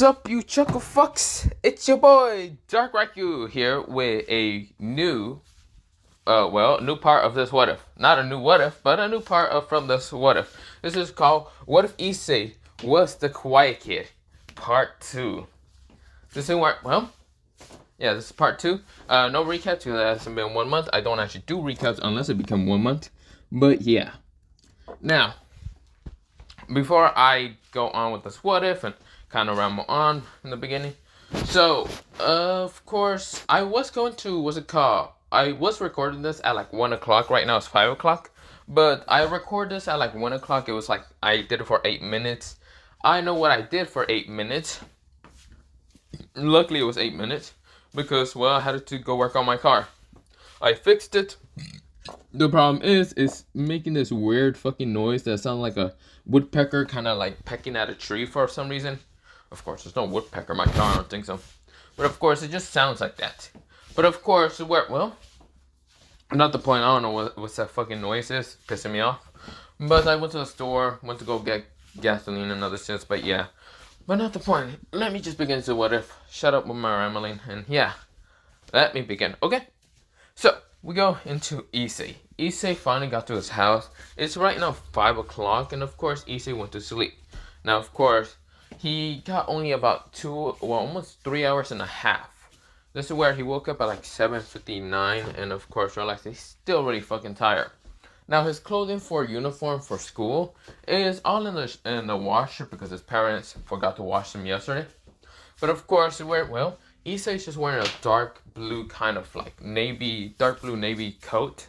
Sup, you chuckle fucks? It's your boy Dark Raku here with a new, new part of this what if. Not a new what if, but a new part of from this what if. This is called What If Issei Was the Quiet Kid, Part 2. This is where, this is Part 2. No recap because it hasn't been 1 month. I don't actually do recaps unless it becomes 1 month. But yeah. Now, before I go on with this what if and kind of ramble on in the beginning. So, of course, I was going to, I was recording this at like 1 o'clock. Right now it's 5 o'clock. But I recorded this at like 1 o'clock. It was like, I did it for 8 minutes. I know what I did for 8 minutes. Luckily it was 8 minutes. Because, well, I had to go work on my car. I fixed it. The problem is, it's making this weird fucking noise that sounds like a woodpecker kind of like pecking at a tree for some reason. Of course, there's no woodpecker in my car, I don't think so. But of course, it just sounds like that. But of course, not the point, I don't know what that fucking noise is, pissing me off. But I went to the store, went to go get gasoline and other shit, but yeah. But not the point. Let me just begin to what if. Shut up with my rambling, and yeah. Let me begin, okay? So, we go into Issei. Issei finally got to his house. It's right now 5 o'clock, and of course, Issei went to sleep. Now, of course, he got only about almost 3 hours and a half. This is where he woke up at like 7:59, and of course, realized he's still really fucking tired. Now, his clothing for uniform for school is all in the washer because his parents forgot to wash them yesterday. But of course, Issei's just wearing a dark blue kind of like dark blue navy coat.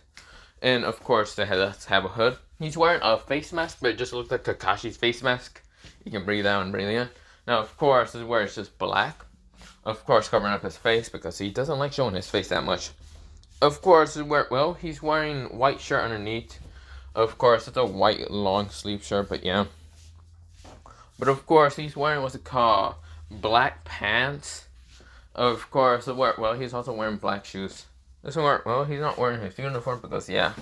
And of course, they have a hood. He's wearing a face mask, but it just looks like Kakashi's face mask. You can breathe out and breathe in. Now, of course, this is where it's just black. Of course, covering up his face because he doesn't like showing his face that much. Of course, he's wearing white shirt underneath. Of course, it's a white long sleeve shirt, but yeah. But of course, he's wearing black pants. Of course, he's also wearing black shoes. This is where, he's not wearing his uniform because, yeah.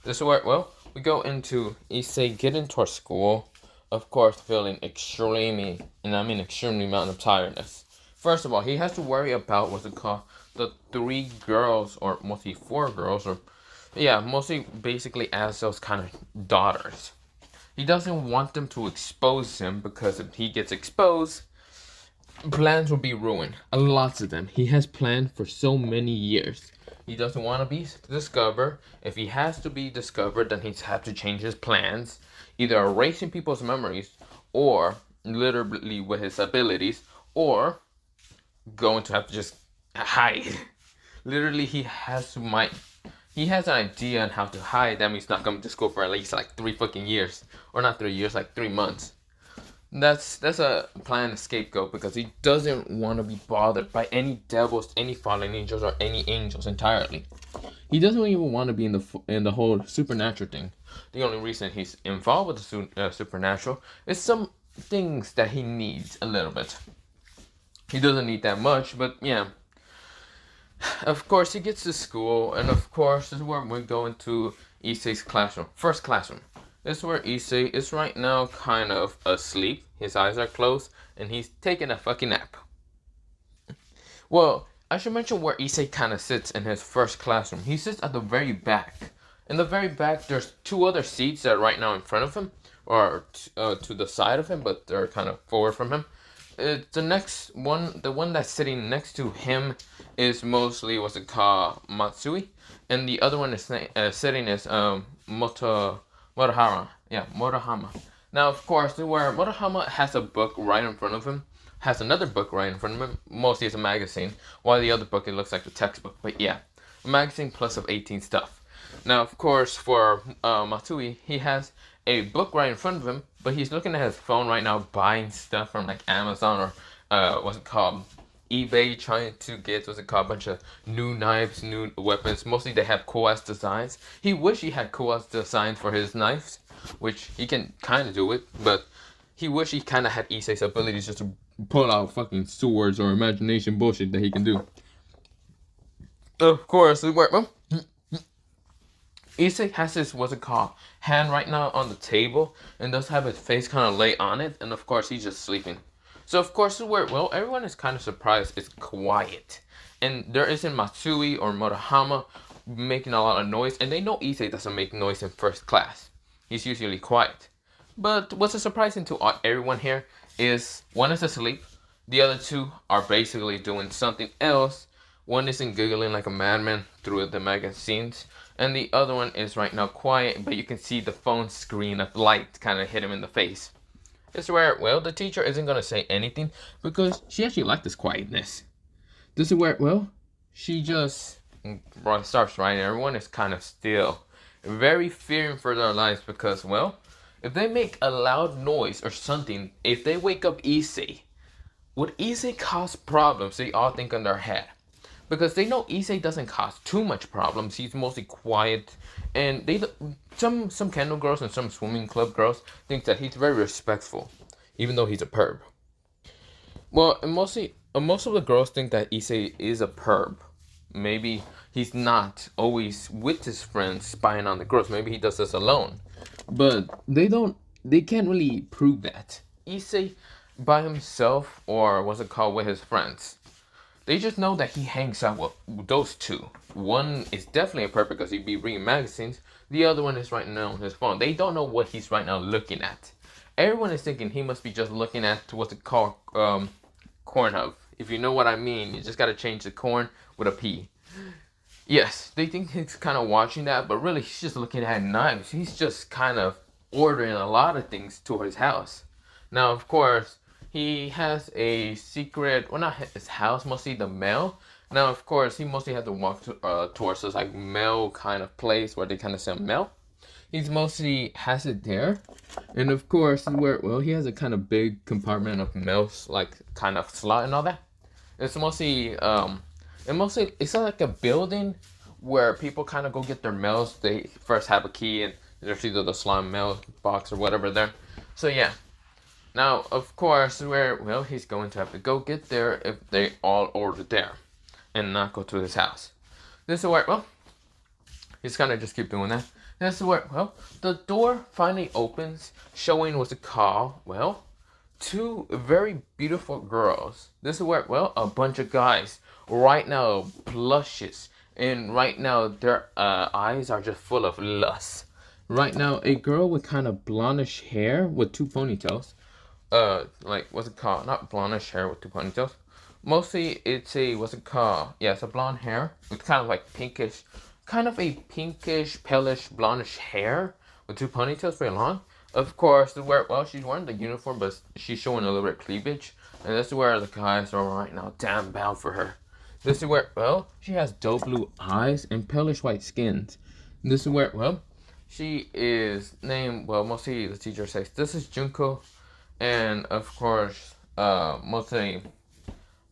This is where, we go into Issei getting to our school. Of course, feeling extremely amount of tiredness. First of all, he has to worry about the 3 girls, or mostly 4 girls, mostly basically as those kind of daughters. He doesn't want them to expose him because if he gets exposed, plans will be ruined. Lots of them. He has planned for so many years. He doesn't want to be discovered. If he has to be discovered, then he's have to change his plans. Either erasing people's memories, or literally with his abilities, or going to have to just hide. Literally, he has an idea on how to hide. That means not coming to school for at least like 3 fucking years. Or not 3 years, like 3 months. That's a planned scapegoat because he doesn't want to be bothered by any devils, any fallen angels, or any angels entirely. He doesn't even want to be in the whole supernatural thing. The only reason he's involved with the supernatural is some things that he needs a little bit. He doesn't need that much, but yeah. Of course, he gets to school, and of course, this is where we're going to Issei's classroom. First classroom. This is where Issei is right now kind of asleep. His eyes are closed, and he's taking a fucking nap. Well, I should mention where Issei kind of sits in his first classroom. He sits at the very back. In the very back, there's 2 other seats that are right now in front of him, or to the side of him, but they're kind of forward from him. The one that's sitting next to him is mostly Matsui, and the other one is sitting is Murahama. Yeah, Murahama. Now, of course, where Murahama has a book right in front of him, has another book right in front of him. Mostly it's a magazine, while the other book, it looks like a textbook. But yeah, a magazine plus of 18 stuff. Now, of course, for Matsui, he has a book right in front of him, but he's looking at his phone right now, buying stuff from like Amazon or eBay, trying to get a bunch of new knives, new weapons. Mostly they have cool ass designs. He wish he had cool ass designs for his knives, which he can kind of do it, but he wish he kind of had Issei's abilities just to pull out fucking swords or imagination bullshit that he can do. Of course, Issei has his hand right now on the table and does have his face kind of lay on it, and of course he's just sleeping. So of course, where well, everyone is kind of surprised. It's quiet, and there isn't Matsui or Murahama making a lot of noise, and they know Issei doesn't make noise in first class. He's usually quiet. But what's surprising to everyone here is one is asleep, the other two are basically doing something else. One isn't giggling like a madman through the magazines, and the other one is right now quiet, but you can see the phone screen of light kind of hit him in the face. It's where, well, the teacher isn't going to say anything because she actually liked this quietness. This is where, well, she just starts writing. Everyone is kind of still, very fearing for their lives because, well, if they make a loud noise or something, if they wake up Issei, would Issei cause problems? They all think in their head. Because they know Issei doesn't cause too much problems. He's mostly quiet. And they some candle girls and some swimming club girls think that he's very respectful, even though he's a perb. Well, and mostly most of the girls think that Issei is a perb. Maybe he's not always with his friends spying on the girls. Maybe he does this alone. But they can't really prove that. Issei by himself or what's it called with his friends. They just know that he hangs out with those two. One is definitely a perp because he'd be reading magazines. The other one is right now on his phone. They don't know what he's right now looking at. Everyone is thinking he must be just looking at what's it called, Cornhub. If you know what I mean, you just gotta change the corn with a P. Yes, they think he's kind of watching that, but really he's just looking at knives. He's just kind of ordering a lot of things to his house. Now, of course, he has a secret, well, not his house, mostly the mail. Now, of course, he mostly had to walk towards this like mail kind of place where they kind of sell mail. He's mostly has it there, and of course, where well, he has a kind of big compartment of mail, like kind of slot and all that. It's mostly it's not like a building where people kind of go get their mails. They first have a key and there's either the slot mail box or whatever there. So yeah. Now, of course, well, he's going to have to go get there if they all order there and not go to his house. This is where, well, he's gonna just keep doing that. This is where, well, the door finally opens, showing what's it called, well, two very beautiful girls. This is where, well, a bunch of guys right now blushes, and right now their eyes are just full of lust. Right now, a girl with kind of blondish hair with two ponytails. Like, what's it called? Not blondish hair with two ponytails. Mostly, it's a, what's it called? Yeah, it's a blonde hair with kind of like pinkish, kind of a pinkish, palish, blondish hair with two ponytails, very long. Of course, well, she's wearing the uniform, but she's showing a little bit of cleavage. And this is where the guys are right now damn bound for her. This is where, well, she has dope blue eyes and palish white skins. And this is where, well, she is named, well, mostly the teacher says, this is Junko. And of course, mostly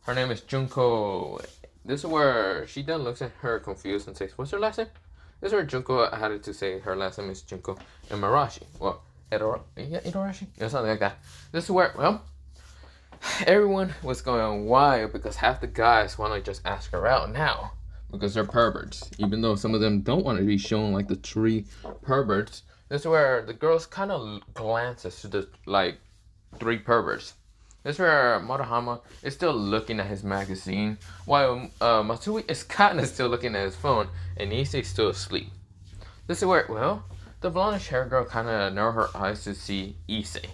her name is Junko. This is where she then looks at her confused and says, what's her last name? This is where Junko had to say her last name is Junko and Marashi. Well, Idorashi? Yeah, something like that. This is where, well, everyone was going wild because half the guys want to just ask her out now because they're perverts. Even though some of them don't want to be shown like the three perverts. This is where the girls kind of glances to the, like, three perverts. This is where Murahama is still looking at his magazine, while Matsui is kind of still looking at his phone, and Issei is still asleep. This is where, well, the blondish hair girl kind of narrowed her eyes to see Issei.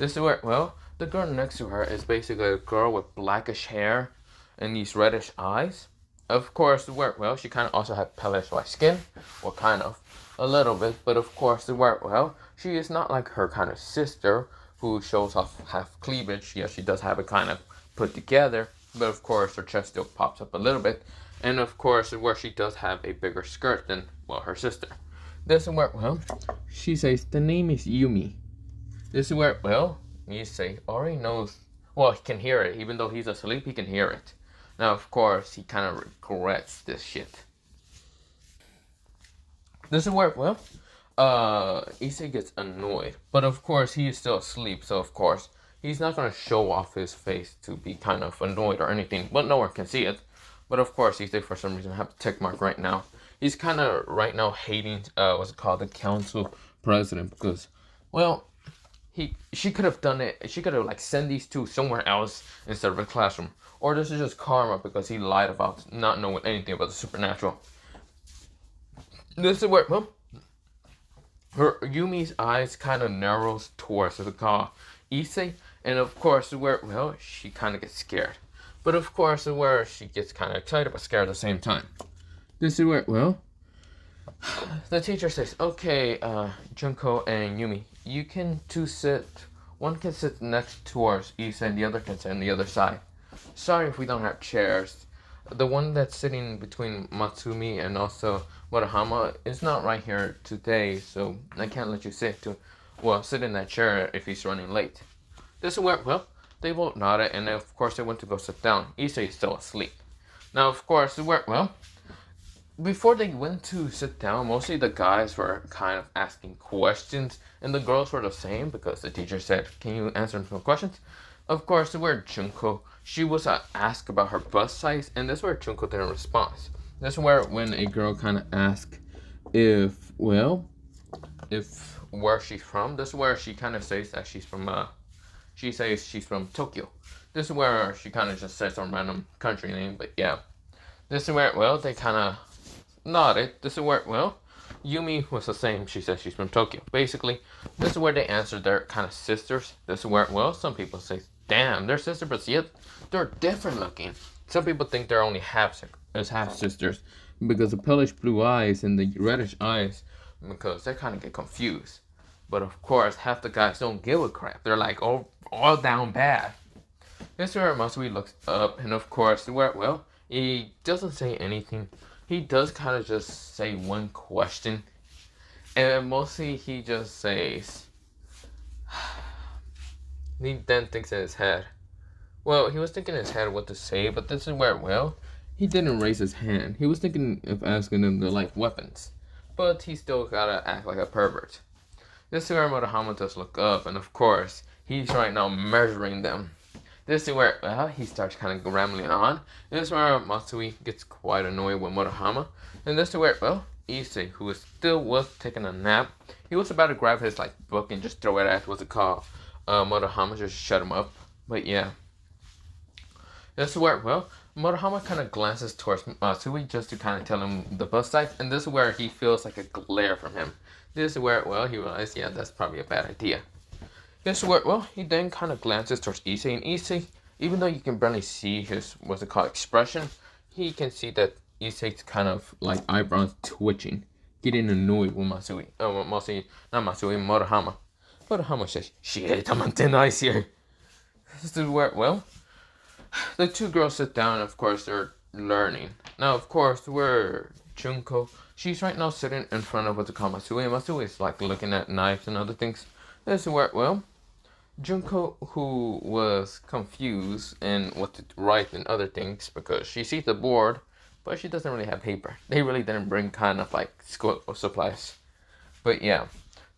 This is where, well, the girl next to her is basically a girl with blackish hair and these reddish eyes. Of course, where, well, she kind of also had palish white skin, well, kind of, a little bit, but of course, where, well, she is not like her kind of sister, who shows off half cleavage. Yes, she does have it kind of put together, but of course her chest still pops up a little bit. And of course, where she does have a bigger skirt than, well, her sister. This is where, well, she says, the name is Yumi. This is where, well, Issei already knows, well, he can hear it. Even though he's asleep, he can hear it. Now, of course, he kind of regrets this shit. This is where, well, Issei gets annoyed, but of course he is still asleep, so of course he's not going to show off his face to be kind of annoyed or anything, but no one can see it. But of course Issei for some reason have a tick mark right now. He's kind of right now hating, what's it called, the council president, because, well, she could have done it. She could have like sent these two somewhere else instead of a classroom. Or this is just karma because he lied about not knowing anything about the supernatural. This is where, well, her Yumi's eyes kind of narrows towards the call Issei, and of course where, well, she kind of gets scared, but of course where she gets kind of excited but scared at the same time. This is where, well, the teacher says, okay, Junko and Yumi, you can two sit, one can sit next towards Issei and the other can sit on the other side. Sorry if we don't have chairs. The one that's sitting between Matsumi and also Murahama is not right here today, so I can't let you sit in that chair if he's running late. This is where, well, they both nodded, and of course they went to go sit down. Issei is still asleep. Now, of course, well, before they went to sit down, mostly the guys were kind of asking questions, and the girls were the same because the teacher said, can you answer some questions? Of course, where Junko, she was asked about her bust size, and this is where Junko didn't respond. This is where when a girl kind of asked if where she's from, this is where she kind of says that she's from, she says she's from Tokyo. This is where she kind of just says some random country name, but yeah. This is where, well, they kind of nodded. This is where, well, Yumi was the same. She said she's from Tokyo. Basically, this is where they answered they're kind of sisters. This is where, well, some people say, damn, they're sisters, but yet they're different looking. Some people think they're only half sisters because the palish blue eyes and the reddish eyes, because they kind of get confused. But of course, half the guys don't give a crap. They're like all down bad. This is where Masui looks up, and of course, where, well, he doesn't say anything. He does kind of just say one question, and mostly he just says, he then thinks in his head. Well, he was thinking in his head what to say, but this is where, well, he didn't raise his hand. He was thinking of asking them to like weapons, but he still gotta act like a pervert. This is where Murahama does look up, and of course, he's right now measuring them. This is where, well, he starts kind of rambling on. This is where Matsui gets quite annoyed with Murahama. And this is where, well, Issei, who still was taking a nap, he was about to grab his like book and just throw it at what's it called, Murahama, just shut him up. But yeah. This is where, well, Murahama kind of glances towards Matsui just to kind of tell him the bus size. And this is where he feels like a glare from him. This is where, well, he realized, yeah, that's probably a bad idea. This is where, well, he then kind of glances towards Issei, and Issei, even though you can barely see his, what's it called, expression, he can see that Issei's kind of like eyebrows twitching, getting annoyed with Matsui. Not Matsui, Murahama. Murahama says, shit, I'm nice here. This is where, well, the two girls sit down, and of course, they're learning. Now, of course, where Junko, she's right now sitting in front of what's it called, Matsui, and Matsui is like looking at knives and other things. This is where, well, Junko, who was confused in what to write and other things because she sees the board, but she doesn't really have paper. They really didn't bring kind of like school supplies. But yeah,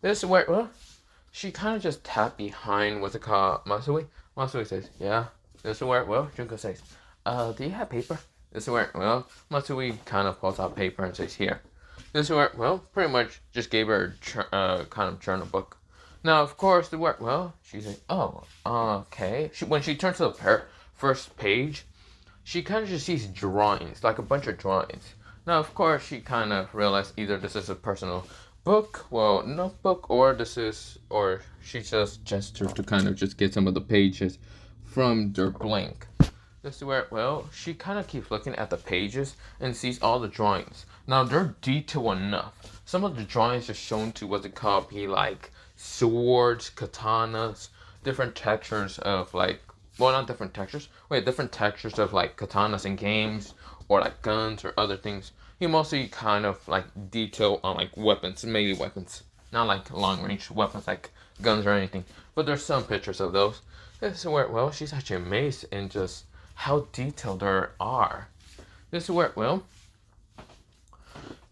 this is where, well, she kind of just tapped behind what's it called, Matsui. Matsui says, yeah. This is where, well, Junko says, do you have paper? This is where, well, Matsui kind of pulls out paper and says, here. This is where, well, pretty much just gave her kind of journal book. Now, of course, the work, well, she's like, oh, okay. When she turns to the first page, she kind of just sees drawings, like a bunch of drawings. Now, of course, she kind of realized either this is a personal book, well, notebook, or she just gestured to kind of just get some of the pages from their blank. This is where, well, she kind of keeps looking at the pages and sees all the drawings. Now, they're detailed enough. Some of the drawings are shown to what's it called, be like swords, katanas, different textures of like, well, not different textures, different textures of like katanas in games, or like guns or other things. He mostly kind of like detail on like weapons, melee weapons, not like long range weapons like guns or anything, but there's some pictures of those. This is where, well, she's actually amazed in just how detailed there are. This is where, well,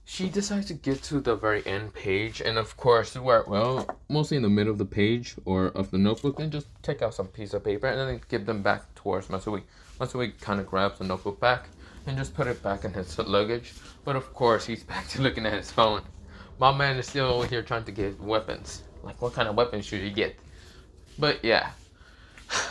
she decides to get to the very end page, and of course, where, well, mostly in the middle of the page or of the notebook, and just take out some piece of paper and then give them back towards Matsui. Matsui kind of grabs the notebook back and just put it back in his luggage, but of course, he's back to looking at his phone. My man is still over here trying to get weapons. Like, what kind of weapons should he get? But yeah,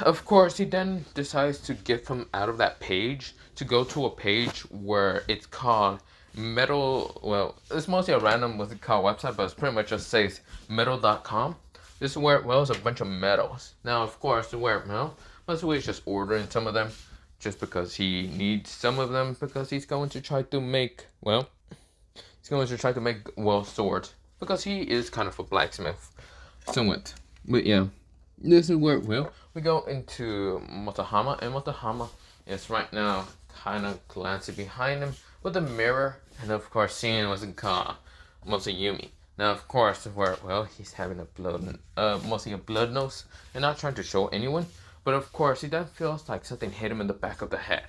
of course, he then decides to get from out of that page to go to a page where it's called metal. Well, it's mostly a random what's it called website, but it's pretty much just says metal.com. This is where, well, it's a bunch of metals. Now, of course, where, well, Matsui is just ordering some of them just because he needs some of them because he's going to try to make, well, he's going to try to make, well, swords because he is kind of a blacksmith, somewhat. But yeah, this is where, well, we go into Motohama, and Motohama is right now kind of glancing behind him with a mirror, and of course, seeing what's it called, Motoyumi. Now, of course, where, well, he's having mostly a blood nose, and not trying to show anyone, but of course, he then feels like something hit him in the back of the head.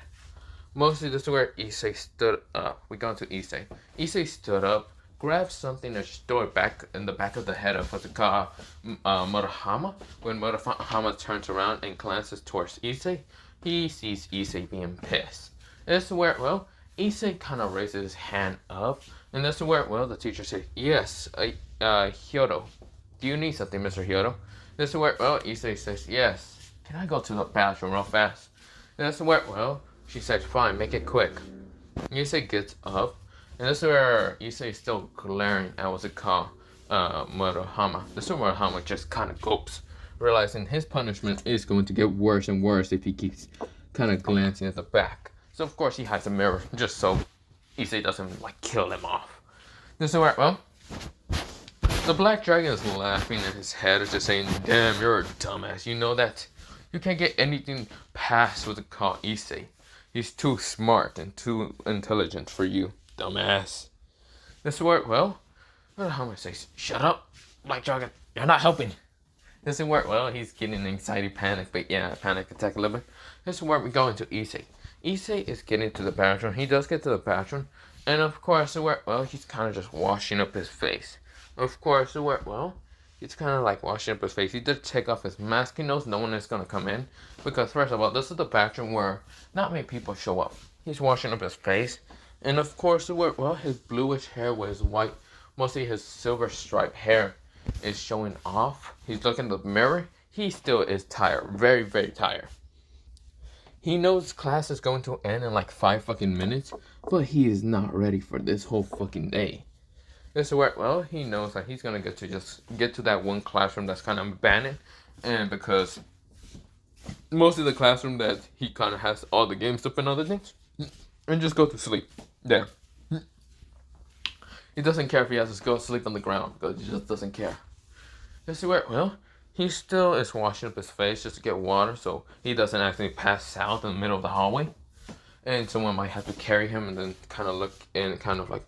Mostly this is where Issei stood up. We go into Issei. Issei stood up, grabbed something and threw it back in the back of the head of what's it called, Murahama. When Murahama turns around and glances towards Issei, he sees Issei being pissed. This is where, well, Issei kind of raises his hand up, and this is where, well, the teacher says, yes, Hyodo, do you need something, Mr. Hyodo? This is where, well, Issei says, yes. Can I go to the bathroom real fast? And this is where, well, she says, fine, make it quick. Issei gets up, and this is where Issei is still glaring at what's it called, Murahama. This is where Murahama just kind of gulps, realizing his punishment is going to get worse and worse if he keeps kind of glancing at the back. So of course he hides a mirror just so Issei doesn't like kill him off. This is where, well, the black dragon is laughing in his head, just saying, damn, you're a dumbass. You know that you can't get anything past what's it called, Issei. He's too smart and too intelligent for you, dumbass. This is where, well, Murahama says, shut up, Black Dragon, you're not helping. This is where, well, he's getting anxiety, panic, but yeah, panic attack a little bit. This is where we go into Issei. Issei is getting to the bathroom. He does get to the bathroom. And of course, where, well, he's kind of just washing up his face. Of course, where, well, he's kind of like washing up his face. He did take off his mask. He knows no one is going to come in. Because first of all, this is the bathroom where not many people show up. He's washing up his face. And of course, where, well, his bluish hair with his white, mostly his silver striped hair is showing off. He's looking in the mirror. He still is tired. Very, very tired. He knows class is going to end in like 5 fucking minutes, but he is not ready for this whole fucking day. This is where, well, he knows that he's gonna get to that one classroom that's kind of abandoned, and because most of the classroom that he kind of has all the games up and other things, and just go to sleep there. He doesn't care if he has to go sleep on the ground because he just doesn't care. This is where, well, he still is washing up his face just to get water so he doesn't actually pass out in the middle of the hallway. And someone might have to carry him and then kind of look and kind of like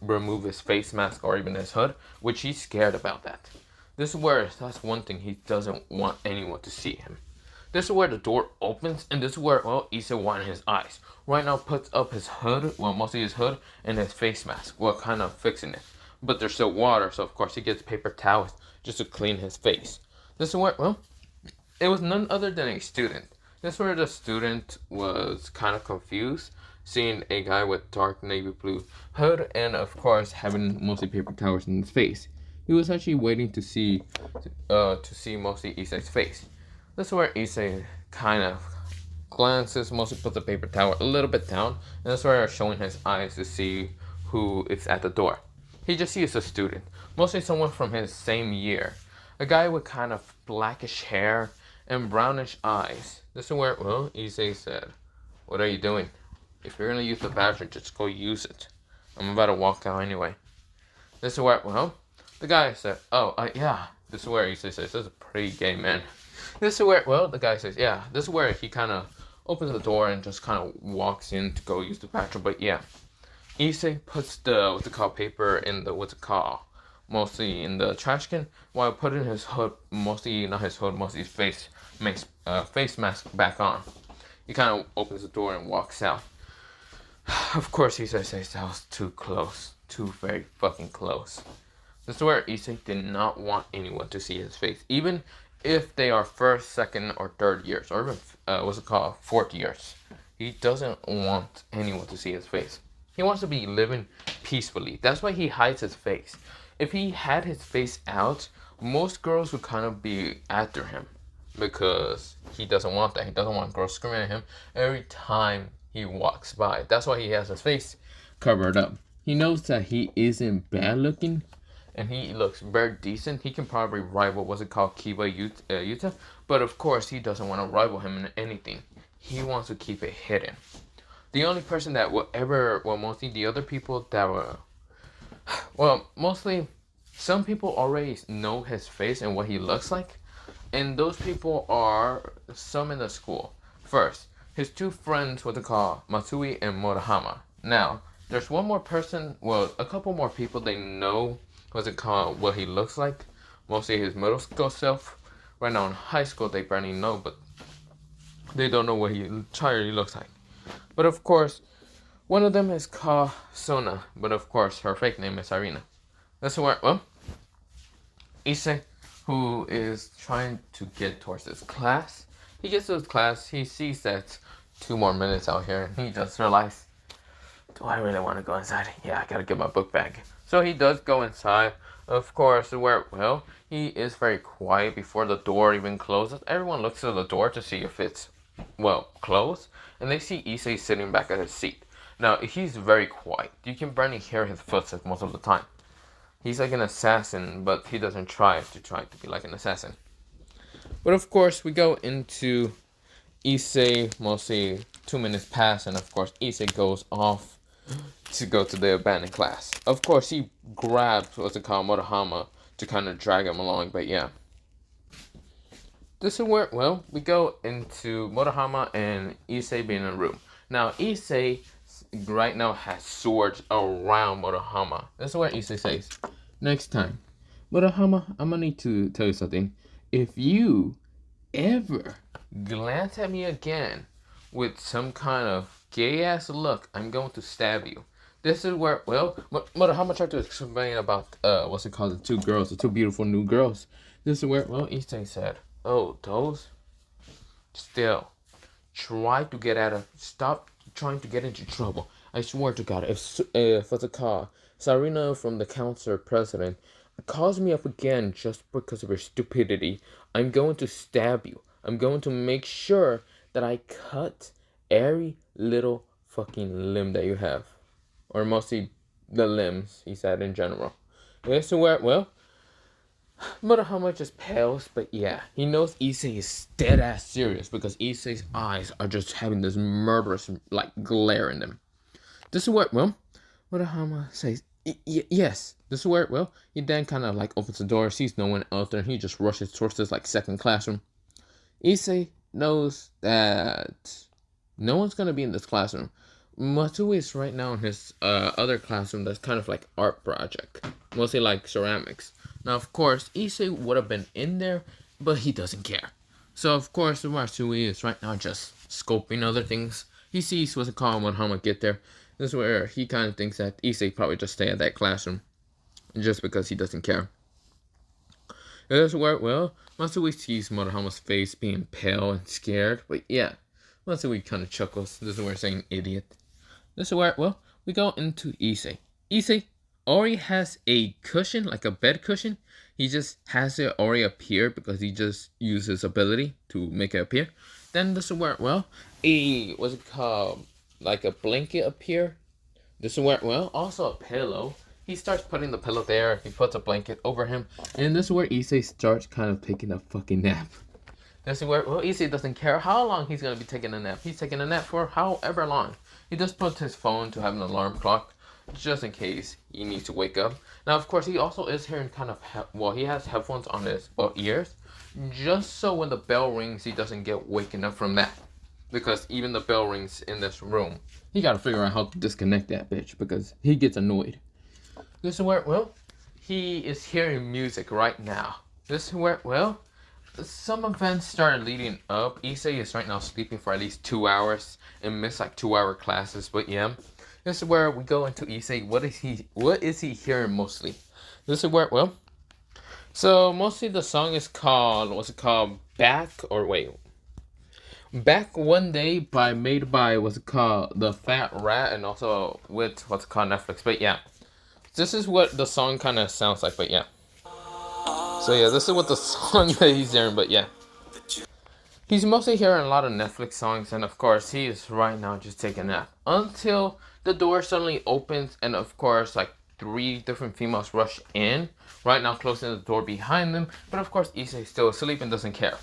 remove his face mask or even his hood, which he's scared about that. This is where, that's one thing he doesn't want anyone to see him. This is where the door opens, and this is where, well, Issei wiping his eyes. Right now puts up his hood, well, mostly his hood, and his face mask, well, kind of fixing it. But there's still water, so of course he gets paper towels just to clean his face. This is where, well, it was none other than a student. This is where the student was kind of confused, seeing a guy with dark navy blue hood, and of course having mostly paper towels in his face. He was actually waiting to see mostly Issei's face. This is where Issei kind of glances, mostly puts the paper towel a little bit down, and that's where showing his eyes to see who is at the door. He just sees a student, mostly someone from his same year. A guy with kind of blackish hair and brownish eyes. This is where, well, Issei said, what are you doing? If you're going to use the bathroom, just go use it. I'm about to walk out anyway. This is where, well, the guy said, yeah. This is where Issei says, this is a pretty gay man. This is where, well, the guy says, yeah. This is where he kind of opens the door and just kind of walks in to go use the bathroom. But yeah, Issei puts the, paper in the, mostly in the trash can, while putting his hood, mostly, not his hood, mostly his face mask back on. He kind of opens the door and walks out. Of course, Issei says that was too close. Too very fucking close. This is where Issei did not want anyone to see his face. Even if they are first, second, or third years. Or even, fourth years. He doesn't want anyone to see his face. He wants to be living peacefully. That's why he hides his face. If he had his face out, most girls would kind of be after him. because he doesn't want that. He doesn't want girls screaming at him every time he walks by. That's why he has his face covered up. He knows that he isn't bad looking, and he looks very decent. He can probably rival what's it called, Kiba Yuta, but of course he doesn't want to rival him in anything. He wants to keep it hidden. The only person that will ever, well, mostly the other people that were, well, mostly some people already know his face and what he looks like, and those people are some in the school. First, his two friends, what they call Matsui and Murahama. Now, there's one more person, well, a couple more people they know what's it called, what he looks like. Mostly his middle school self. Right now in high school, they barely know, but they don't know what he entirely looks like. But of course, one of them is called Sona, but of course, her fake name is Irina. That's where, well, Issei, who is trying to get towards his class. He gets to his class, he sees that 2 more minutes out here, and he just realizes, do I really want to go inside? Yeah, I gotta get my book bag. So he does go inside. Of course, where, well, he is very quiet before the door even closes. Everyone looks at the door to see if it's, well, closed, and they see Issei sitting back at his seat. Now, he's very quiet. You can barely hear his footsteps most of the time. He's like an assassin, but he doesn't try to be like an assassin. But of course, we go into Issei, mostly 2 minutes pass, and of course, Issei goes off to go to the abandoned class. Of course, he grabs, what's it called, Murahama, to kind of drag him along, but yeah. This is where, well, we go into Murahama and Issei being in a room. Now, Issei right now has swords around Murahama. This is where Issei says, next time, Murahama, I'm gonna need to tell you something. If you ever glance at me again with some kind of gay-ass look, I'm going to stab you. This is where, well, Murahama tried to explain about, what's it called, the two beautiful new girls. This is where, well, Issei said, oh, those? Still, stop trying to get into trouble. I swear to God, if what's it called, Sarina from the council president calls me up again just because of her stupidity, I'm going to stab you. I'm going to make sure that I cut every little fucking limb that you have. Or mostly the limbs, he said in general. This is where, well, Murahama just pales, but yeah, he knows Issei is dead ass serious because Issei's eyes are just having this murderous, like, glare in them. This is where, well, Murahama says, yes. This is where, well, he then kind of, like, opens the door, sees no one else there, and he just rushes towards this, like, second classroom. Issei knows that no one's gonna be in this classroom. Matsui is right now in his other classroom that's kind of like art project, mostly like ceramics. Now, of course, Issei would have been in there, but he doesn't care. So, of course, Matsui is right now just scoping other things. He sees what's it called when Hama get there. This is where he kind of thinks that Issei probably just stay at that classroom, just because he doesn't care. And this is where, well, Matsui sees Murahama's face being pale and scared, but yeah, Matsui kind of chuckles. This is where saying idiot. This is where, well, we go into Issei. Issei already has a cushion, like a bed cushion. He just has it already appear because he just used his ability to make it appear. Then this is where, well, what's it called? Like a blanket appear. This is where, well, also a pillow. He starts putting the pillow there. He puts a blanket over him. And this is where Issei starts kind of taking a fucking nap. This is where, well, Issei doesn't care how long he's going to be taking a nap. He's taking a nap for however long. He just puts his phone to have an alarm clock, just in case he needs to wake up. Now, of course, he also is hearing kind of, he has headphones on his ears, just so when the bell rings, he doesn't get waken up from that. Because even the bell rings in this room, he got to figure out how to disconnect that bitch, because he gets annoyed. This is where, well, he is hearing music right now. This is where, well, some events started leading up. Issei is right now sleeping for at least 2 hours and missed like 2-hour classes. But yeah, this is where we go into Issei. What is he hearing mostly? This is where, well, so mostly the song is called, what's it called? Back One Day made by what's it called? The Fat Rat, and also with what's it called, Netflix. But yeah, this is what the song kind of sounds like. But yeah. So yeah, this is what the song that he's hearing, but yeah. He's mostly hearing a lot of Netflix songs, and of course, he is right now just taking a nap. Until the door suddenly opens, and of course, like three different females rush in, right now closing the door behind them. But of course, Issei is still asleep and doesn't care.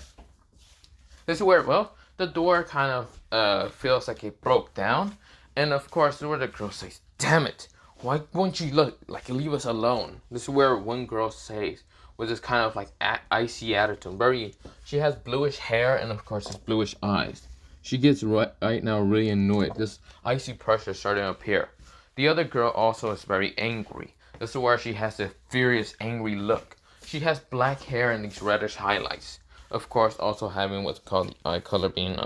This is where, well, the door kind of feels like it broke down, and of course, where the girl says, "Damn it! Why won't you leave us alone?" This is where one girl says, with this kind of like icy attitude, she has bluish hair and of course, bluish eyes. She gets right now really annoyed. This icy pressure starting to appear. The other girl also is very angry. This is where she has a furious, angry look. She has black hair and these reddish highlights. Of course, also having what's called the eye color being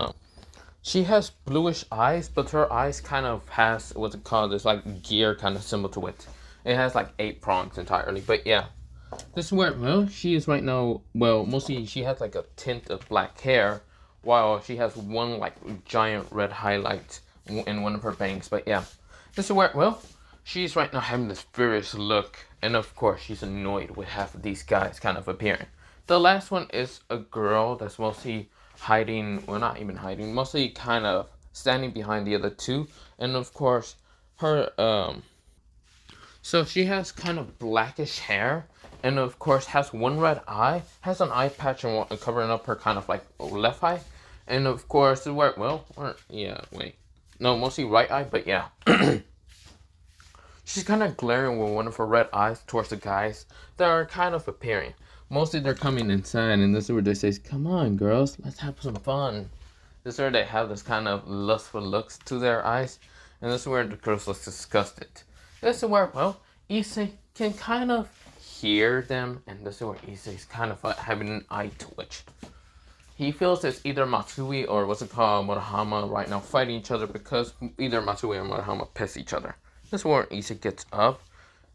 she has bluish eyes, but her eyes kind of has what's it called, this like gear kind of symbol to it. It has like 8 prongs entirely, but yeah. This is where, well, she is right now, well, mostly she has like a tint of black hair, while she has one like giant red highlight in one of her bangs, but yeah. This is where, well, she's right now having this furious look, and of course she's annoyed with half of these guys kind of appearing. The last one is a girl that's mostly hiding, well, not even hiding, mostly kind of standing behind the other two, and of course her so she has kind of blackish hair, and of course has one red eye, has an eye patch and covering up her kind of like left eye, and of course no, mostly right eye, but yeah. She's kind of glaring with one of her red eyes towards the guys that are kind of appearing. Mostly they're coming inside, and this is where they say, "Come on, girls, let's have some fun." This is where they have this kind of lustful looks to their eyes, and this is where the girls look disgusted. This is where, well, Issei can kind of hear them, and this is where Issei's kind of having an eye twitch. He feels it's either Matsui or what's it called, Murahama right now fighting each other because either Matsui or Murahama piss each other. This is where Issei gets up.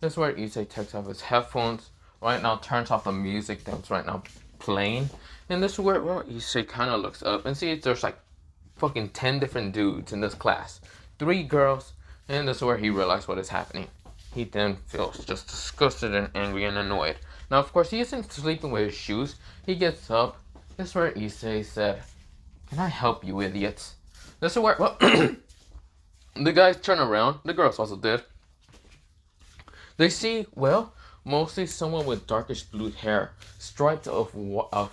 This is where Issei takes off his headphones. Right now turns off the music that's right now playing. And this is where, well, Issei kind of looks up and sees there's like fucking 10 different dudes in this class. 3 girls. And this is where he realizes what is happening. He then feels just disgusted and angry and annoyed. Now, of course, he isn't sleeping with his shoes. He gets up. This is where Issei said, "Can I help you, idiots?" This is where, well, the guys turn around. The girls also did. They see, well, mostly someone with darkish blue hair, striped of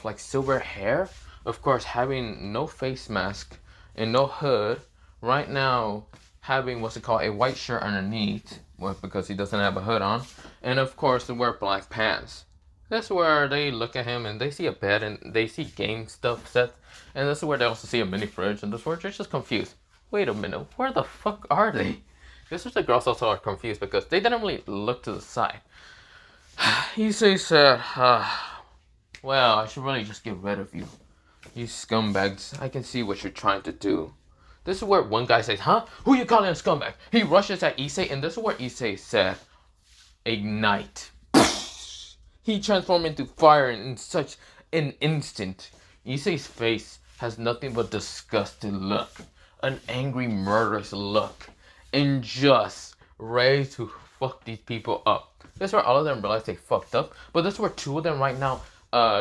like silver hair. Of course, having no face mask and no hood. Right now, having what's it called, a white shirt underneath, well, because he doesn't have a hood on, and of course, they wear black pants. That's where they look at him and they see a bed and they see game stuff set, and this is where they also see a mini fridge, and this is where they're just confused. Wait a minute, where the fuck are they? This is the girls also are confused because they didn't really look to the side. Issei said, "Well, I should really just get rid of you. You scumbags, I can see what you're trying to do." This is where one guy says, "Huh? Who you calling a scumbag?" He rushes at Issei, and this is where Issei said, "Ignite." He transformed into fire in such an instant. Issei's face has nothing but disgusted look, an angry, murderous look, and just ready to fuck these people up. That's where all of them realize they fucked up, but that's where 2 of them right now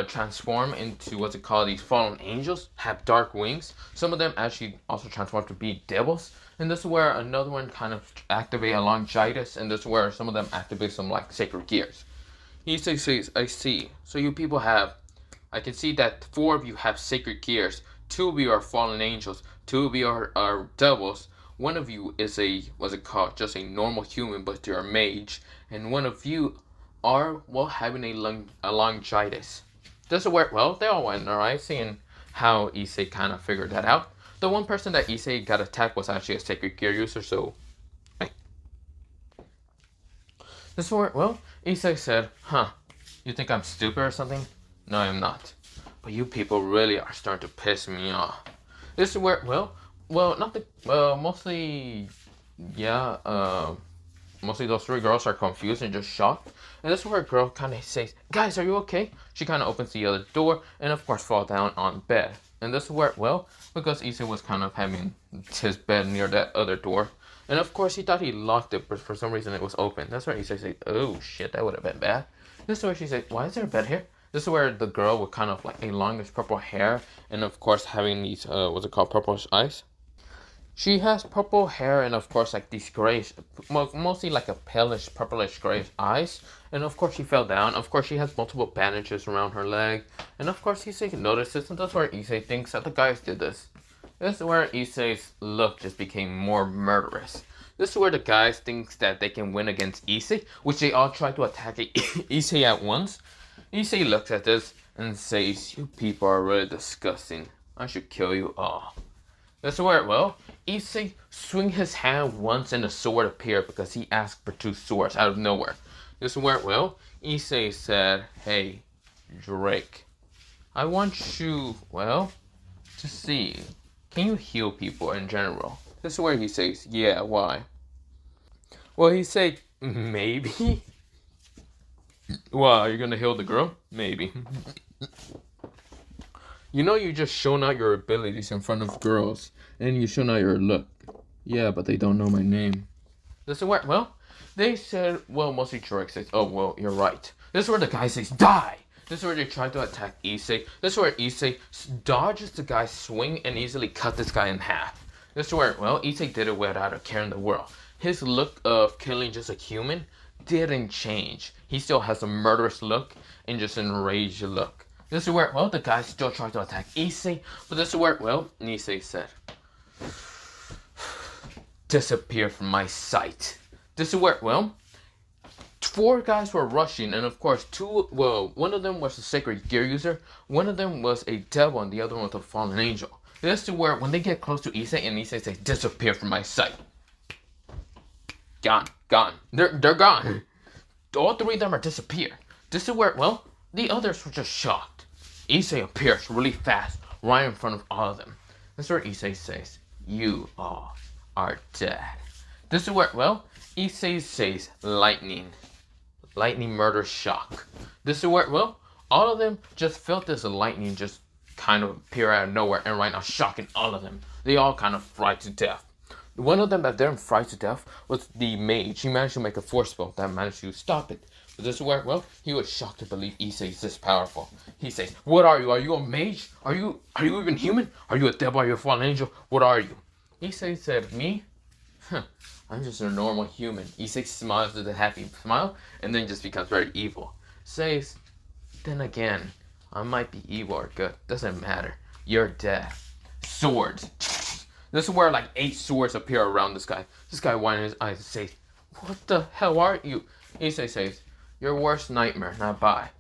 transform into what's it called, these fallen angels, have dark wings. Some of them actually also transform to be devils, and this is where another one kind of activate a longitis, and this is where some of them activate some like sacred gears. He says, "I see. So you people have, I can see that 4 of you have sacred gears. 2 of you are fallen angels. 2 of you are devils. 1 of you is a, what's it called, just a normal human, but you're a mage. And 1 of you are, well, having a longitis." This is where, well, they all went, alright, seeing how Issei kind of figured that out. The one person that Issei got attacked was actually a sacred gear user, so this is where, well, Issei said, "Huh, you think I'm stupid or something? No, I'm not. But you people really are starting to piss me off." This is where, well, not the, mostly, yeah, mostly those 3 girls are confused and just shocked. And this is where a girl kind of says, "Guys, are you okay?" She kind of opens the other door and, of course, fall down on bed. And this is where, well, because Issei was kind of having his bed near that other door. And of course, he thought he locked it, but for some reason it was open. That's where Issei said, "Oh shit, that would have been bad." This is where she said, "Why is there a bed here?" This is where the girl with kind of like a longish purple hair, and of course having these what's it called, purplish eyes. She has purple hair and of course like these grayish, mostly like a palish, purplish grayish eyes. And of course she fell down. Of course she has multiple bandages around her leg. And of course Issei notices, and that's where Issei thinks that the guys did this. This is where Issei's look just became more murderous. This is where the guys thinks that they can win against Issei, which they all try to attack Issei at once. Issei looks at this and says, "You people are really disgusting. I should kill you all." This is where, well, Issei swing his hand once and the sword appeared because he asked for two swords out of nowhere. This is where, well, Issei said, "Hey, Drake, I want you, well, to see, can you heal people in general?" This is where he says, "Yeah, why?" Well, he said, "Maybe." "Well, you're gonna heal the girl?" "Maybe." "You know you just shown out your abilities in front of girls, and you shown out your look." "Yeah, but they don't know my name." This is where, well, they said, well, mostly Drake says, "Oh, well, you're right." This is where the guy says, "Die!" This is where they try to attack Issei. This is where Issei dodges the guy's swing and easily cut this guy in half. This is where, well, Issei did it without a care in the world. His look of killing just a human didn't change. He still has a murderous look and just enraged look. This is where, well, the guy still tried to attack Issei, but this is where, well, Issei said, "Disappear from my sight." This is where, well, four guys were rushing, and of course, one of them was a sacred gear user, one of them was a devil, and the other one was a fallen angel. This is where, when they get close to Issei, and Issei says, "Disappear from my sight." Gone. They're gone. All three of them are disappeared. This is where, well, the others were just shocked. Issei appears really fast, right in front of all of them. This is where Issei says, "You all are dead." This is where, well, Issei says, "Lightning murder shock." This is where, well, all of them just felt this lightning just kind of appear out of nowhere, and right now shocking all of them. They all kind of fried to death. One of them that didn't fry to death was the mage. He managed to make a force spell that managed to stop it. But this is where, well, he was shocked to believe Issei is this powerful. He says, "What are you? Are you a mage? Are you even human? Are you a devil? Are you a fallen angel? What are you?" Issei said, "Me? I'm just a normal human." Issei smiles with a happy smile and then just becomes very evil. Says, "Then again, I might be evil or good. Doesn't matter. You're dead." Swords. This is where like 8 swords appear around this guy. This guy winds his eyes and says, "What the hell are you?" Issei says, "Your worst nightmare, not bye."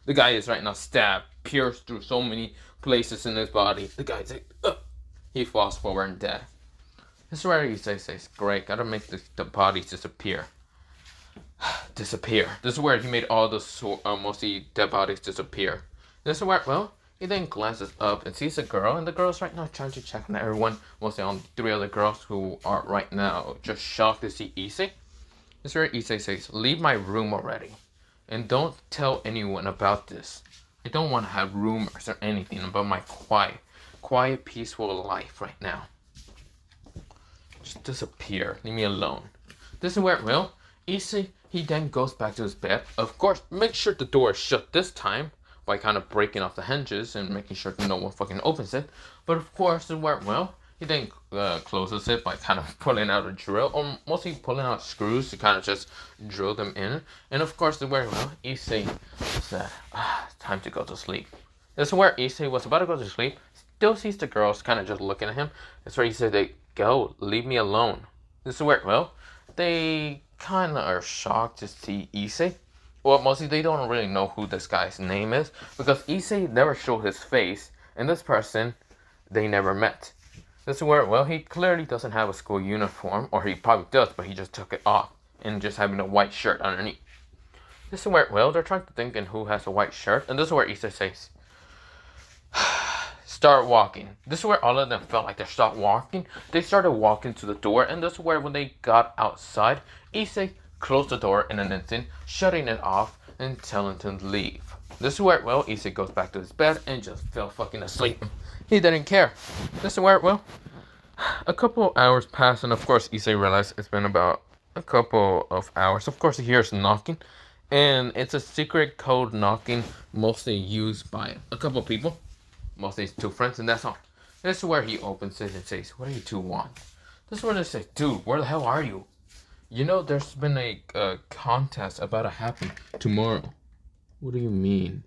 The guy is right now stabbed, pierced through so many places in his body. The guy's like, ugh. He falls forward and dead. This is where Issei says, "Great, gotta make the bodies disappear." Disappear. This is where he made all the mostly dead bodies disappear. This is where, well, he then glances up and sees a girl, and the girl's right now trying to check on everyone, mostly on 3 other girls who are right now just shocked to see Issei. This is where Issei says, "Leave my room already, and don't tell anyone about this. I don't want to have rumors or anything about my quiet, peaceful life right now. Just disappear. Leave me alone." This is where, well, Issei, he then goes back to his bed. Of course, make sure the door is shut this time by kind of breaking off the hinges and making sure no one fucking opens it. But of course, this is where, well, he then closes it by kind of pulling out a drill, or mostly pulling out screws to kind of just drill them in. And of course, this is where, well, Issei said, "It's time to go to sleep." This is where Issei was about to go to sleep, still sees the girls kind of just looking at him. That's where he said, "They go, leave me alone." This is where, well, they kind of are shocked to see Issei. Well, mostly they don't really know who this guy's name is, because Issei never showed his face, and this person, they never met. This is where, well, he clearly doesn't have a school uniform, or he probably does, but he just took it off, and just having a white shirt underneath. This is where, well, they're trying to think in who has a white shirt, and this is where Issei says, "Start walking." This is where all of them felt like they stopped walking. They started walking to the door, and this is where when they got outside, Issei closed the door in an instant, shutting it off and telling them to leave. This is where, well, Issei goes back to his bed and just fell fucking asleep. He didn't care. This is where, well, a couple of hours pass, and of course Issei realized it's been about a couple of hours. Of course he hears knocking, And it's a secret code knocking mostly used by a couple people, mostly his two friends, and that's all. This is where he opens it and says, "What do you two want?" This is where they say, "Dude, where the hell are you? You know, there's been a contest about to happen tomorrow." What do you mean?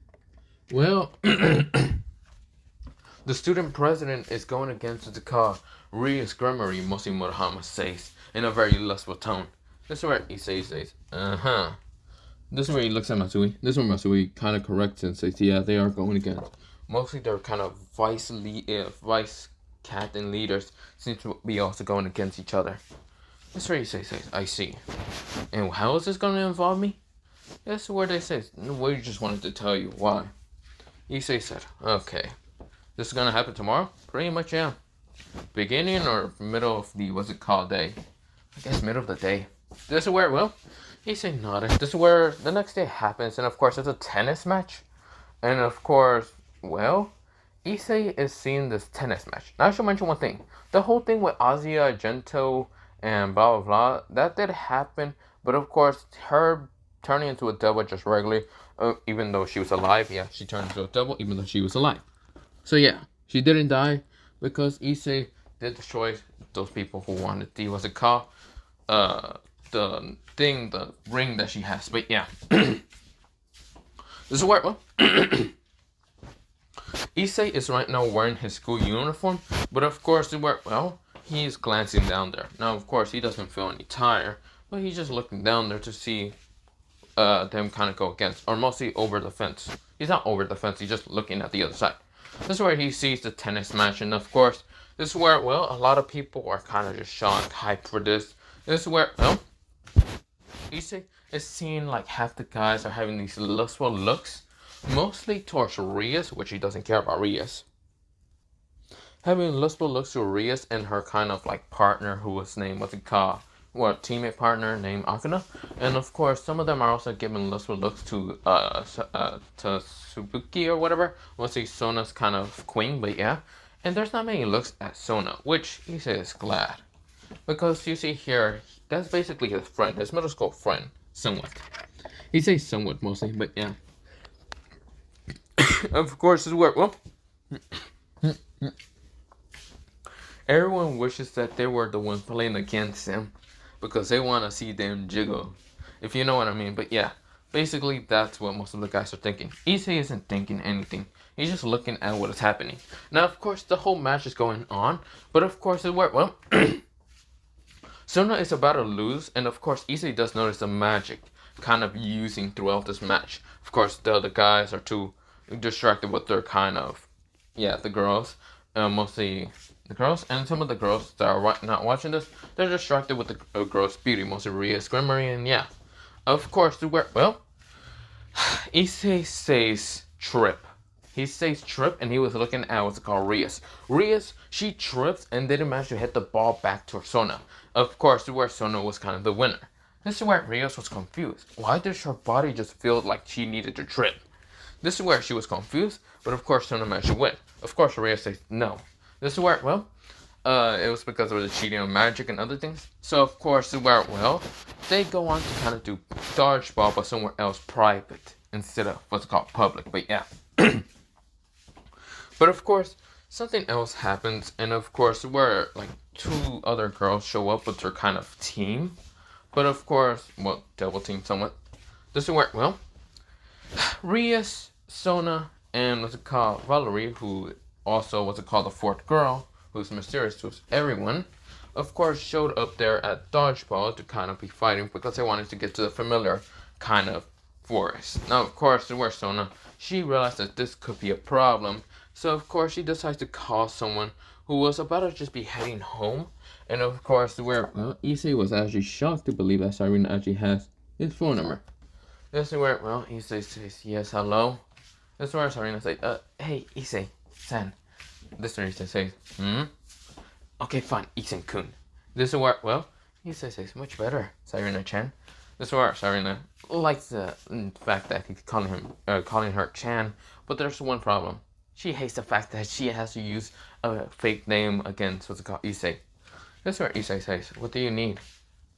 Well, the student president is going against the car. Ria's grammar, mostly Muhammad says, in a very lustful tone. This is where Issei says, This is where he looks at Matsui. This is where Matsui kind of corrects and says, yeah, they are going against. Mostly they're kind of vice captain leaders seem to be also going against each other. This is where Issei says, I see. And how is this going to involve me? This is where they say, we just wanted to tell you why. Issei said, okay. This is going to happen tomorrow? Pretty much, yeah. Beginning or middle of the, what's it called, day? I guess middle of the day. This is where, well, Issei nodded. This is where the next day happens, and of course it's a tennis match. And of course, well, Issei is seeing this tennis match. Now I should mention one thing. The whole thing with Azia, Gento, and blah blah blah, that did happen, but of course her turning into a devil just regularly, even though she was alive, yeah, she turned into a devil even though she was alive. So yeah, she didn't die because Issei did destroy those people who wanted the, what's it called? The thing, the ring that she has. But yeah. This is where, well, Issei is right now wearing his school uniform, but of course, well, he's glancing down there. Now, of course, he doesn't feel any tired, but he's just looking down there to see them kind of go against, or mostly over the fence. He's not over the fence, he's just looking at the other side. This is where he sees the tennis match, and of course, this is where, well, a lot of people are kind of just shocked, hyped for this. This is where, well, Issei is seeing like half the guys are having these lustful looks, mostly towards Rias, which he doesn't care about Rias. Having lustful looks to Rias and her kind of like partner who was named, what's it called? Well, teammate partner named Akana. And of course, some of them are also giving lustful looks to Subuki or whatever. We'll see Sona's kind of queen, but yeah. And there's not many looks at Sona, which Issei is glad. Because you see here, that's basically his friend, his middle school friend, somewhat. He says somewhat mostly, but yeah. Of course, this is where, well, everyone wishes that they were the one playing against him because they want to see them jiggle, if you know what I mean. But yeah, basically that's what most of the guys are thinking. Issei isn't thinking anything. He's just looking at what is happening. Now, of course, the whole match is going on, but of course, it worked. Well, Sona is about to lose, and of course, Issei does notice the magic kind of using throughout this match. Of course, the other guys are too distracted with their kind of, yeah, the girls, mostly the girls, and some of the girls that are not watching this, they're distracted with the girl's beauty, mostly Ria's Grimmery, and yeah. Of course, well, Issei says trip. He says trip, and he was looking at what's called Rias. Rias, she trips and didn't manage to hit the ball back to Sona. Of course, where Sona was kind of the winner. This is where Rias was confused. Why did her body just feel like she needed to trip? This is where she was confused, but of course Sona managed to win. Of course, Rias says no. This is where, well, it was because of the cheating of magic and other things. So of course, where, well, they go on to kind of do dodgeball, but somewhere else private instead of what's called public. But yeah. But of course, something else happens, and of course, where like two other girls show up with their kind of team. But of course, well, double team somewhat. This is where, well, Rias, Sona, and what's it called, Valerie, who also what's it called, the fourth girl, who's mysterious to everyone, of course, showed up there at dodgeball to kind of be fighting because they wanted to get to the familiar kind of forest. Now, of course, where Sona, she realized that this could be a problem. So, of course, she decides to call someone who was about to just be heading home. And, of course, where, well, Issei was actually shocked to believe that Cyrena actually has his phone number. This is where, well, Issei says, yes, hello. This is where Cyrena says, hey, Issei-san. This is where Issei says, okay, fine, Issei-kun. This is where, well, Issei says, much better, Cyrena-chan. This is where Cyrena likes the fact that he's calling her Chan. But there's one problem. She hates the fact that she has to use a fake name against what's it called, Issei. This is where Issei says, what do you need?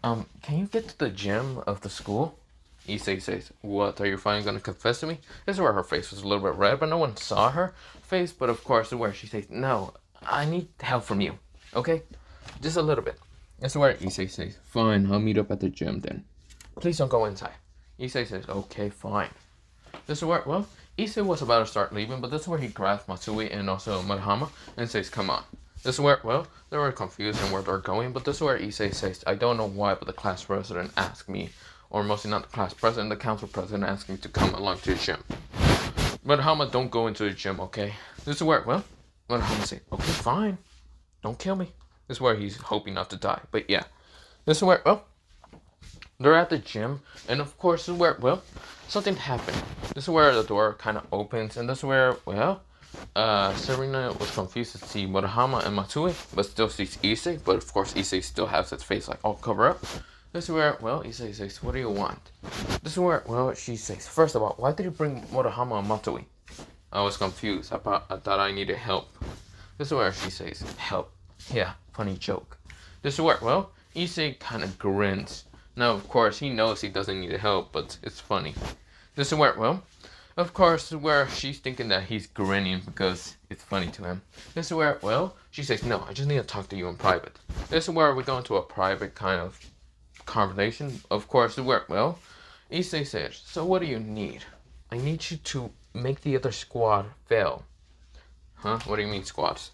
Can you get to the gym of the school? Issei says, what, are you finally gonna confess to me? This is where her face was a little bit red, but no one saw her face. But of course, where she says, no, I need help from you, okay? Just a little bit. This is where Issei says, fine, I'll meet up at the gym then. Please don't go inside. Issei says, okay, fine. This is where, well, Issei was about to start leaving, but this is where he grabs Matsui and also Murahama and says, come on. This is where, well, they were confused in where they're going, but this is where Issei says, I don't know why, but the class president asked me, or mostly not the class president, the council president asked me to come along to the gym. Murahama, don't go into the gym, okay? This is where, well, Murahama says, okay, fine. Don't kill me. This is where he's hoping not to die, but yeah. This is where, well, they're at the gym, and of course, this is where, well, something happened. This is where the door kind of opens, and this is where, well, Serena was confused to see Murahama and Matsui, but still sees Issei. But of course, Issei still has his face like all covered up. This is where, well, Issei says, what do you want? This is where, well, she says, first of all, why did you bring Murahama and Matsui? I was confused. I thought I needed help. This is where she says, help. Yeah, funny joke. This is where, well, Issei kind of grins. Now, of course, he knows he doesn't need help, but it's funny. This is where, well, of course, where she's thinking that he's grinning because it's funny to him. This is where, well, she says, no, I just need to talk to you in private. This is where we go into a private kind of conversation. Of course, where, well, Issei says, so what do you need? I need you to make the other squad fail. Huh? What do you mean squads?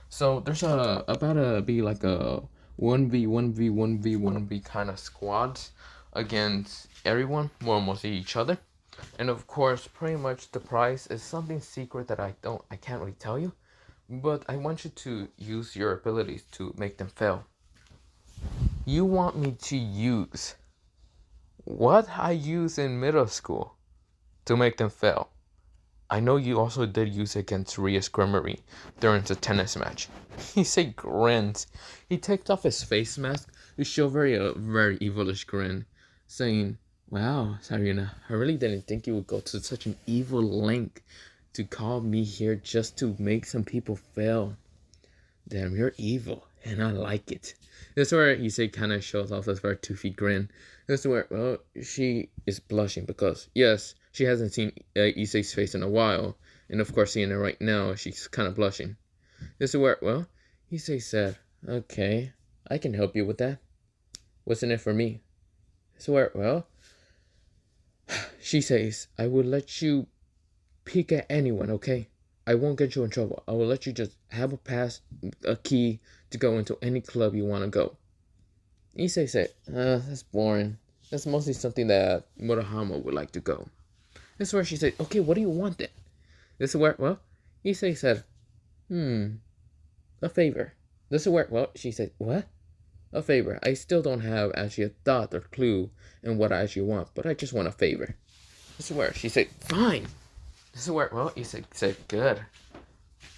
So there's about to be like a 1v1v1v1v kind of squads against everyone, well, mostly each other. And of course, pretty much the prize is something secret that I can't really tell you, but I want you to use your abilities to make them fail. You want me to use what I used in middle school to make them fail. I know you also did use it against Ria's Creamery during the tennis match. Issei grins. He takes off his face mask to show a very evilish grin, saying, wow, Sarina, I really didn't think you would go to such an evil length to call me here just to make some people fail. Damn, you're evil, and I like it. This is where Issei kind of shows off this very toothy grin. This is where, well, she is blushing because, yes, she hasn't seen Issei's face in a while. And of course, seeing it right now, she's kind of blushing. This is where, well, Issei said, okay, I can help you with that. What's in it for me? This is where, well, she says, I will let you peek at anyone, okay? I won't get you in trouble. I will let you just have a key to go into any club you want to go. Issei said, that's boring. That's mostly something that Murahama would like to go. This is where she said, okay, what do you want then? This is where, well, Issei said, a favor. This is where, well, she said, what? A favor. I still don't have actually a thought or clue in what I actually want, but I just want a favor. This is where she said, fine. This is where, well, Issei said, good.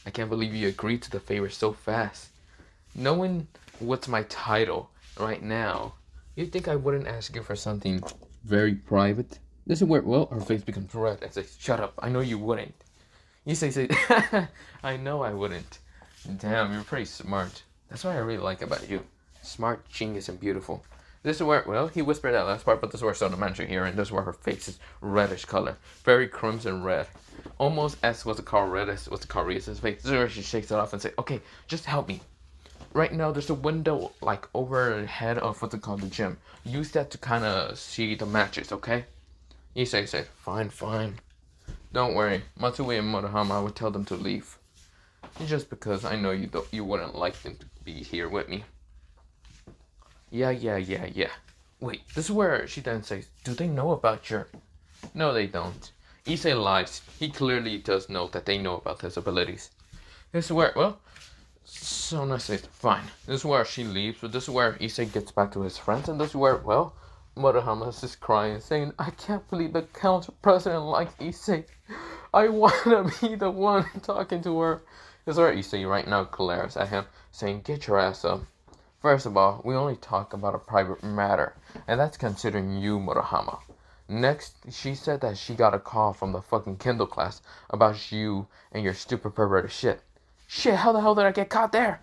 I can't believe you agreed to the favor so fast. Knowing what's my title right now, you think I wouldn't ask you for something very private? This is where, well, her face becomes red and says, shut up, I know you wouldn't. Issei said, I know I wouldn't. Damn, you're pretty smart. That's what I really like about you. Smart, genius, and beautiful. This is where, well, he whispered that last part, but this is where Sona managed to hear, and this is where her face is reddish color. Very crimson red. Almost as what's it called, red as what's it called, Ria's face. This is where she shakes it off and says, okay, just help me. Right now, there's a window, like, overhead of what's it called, the gym. Use that to kind of see the matches, okay? Issei said, fine. Don't worry. Matsui and Murahama, I would tell them to leave. Just because I know you wouldn't like them to be here with me. Yeah. Wait, this is where she then says, do they know about your... No, they don't. Issei lies. He clearly does know that they know about his abilities. This is where, well, Sona says, fine. This is where she leaves, but this is where Issei gets back to his friends, and this is where, well, Murahama is just crying, saying, I can't believe the council president likes Issei. I want to be the one talking to her. This is where Issei right now glares at him, saying, get your ass up. First of all, we only talk about a private matter, and that's considering you, Murahama. Next, she said that she got a call from the fucking Kindle class about you and your stupid perverted shit. Shit, how the hell did I get caught there?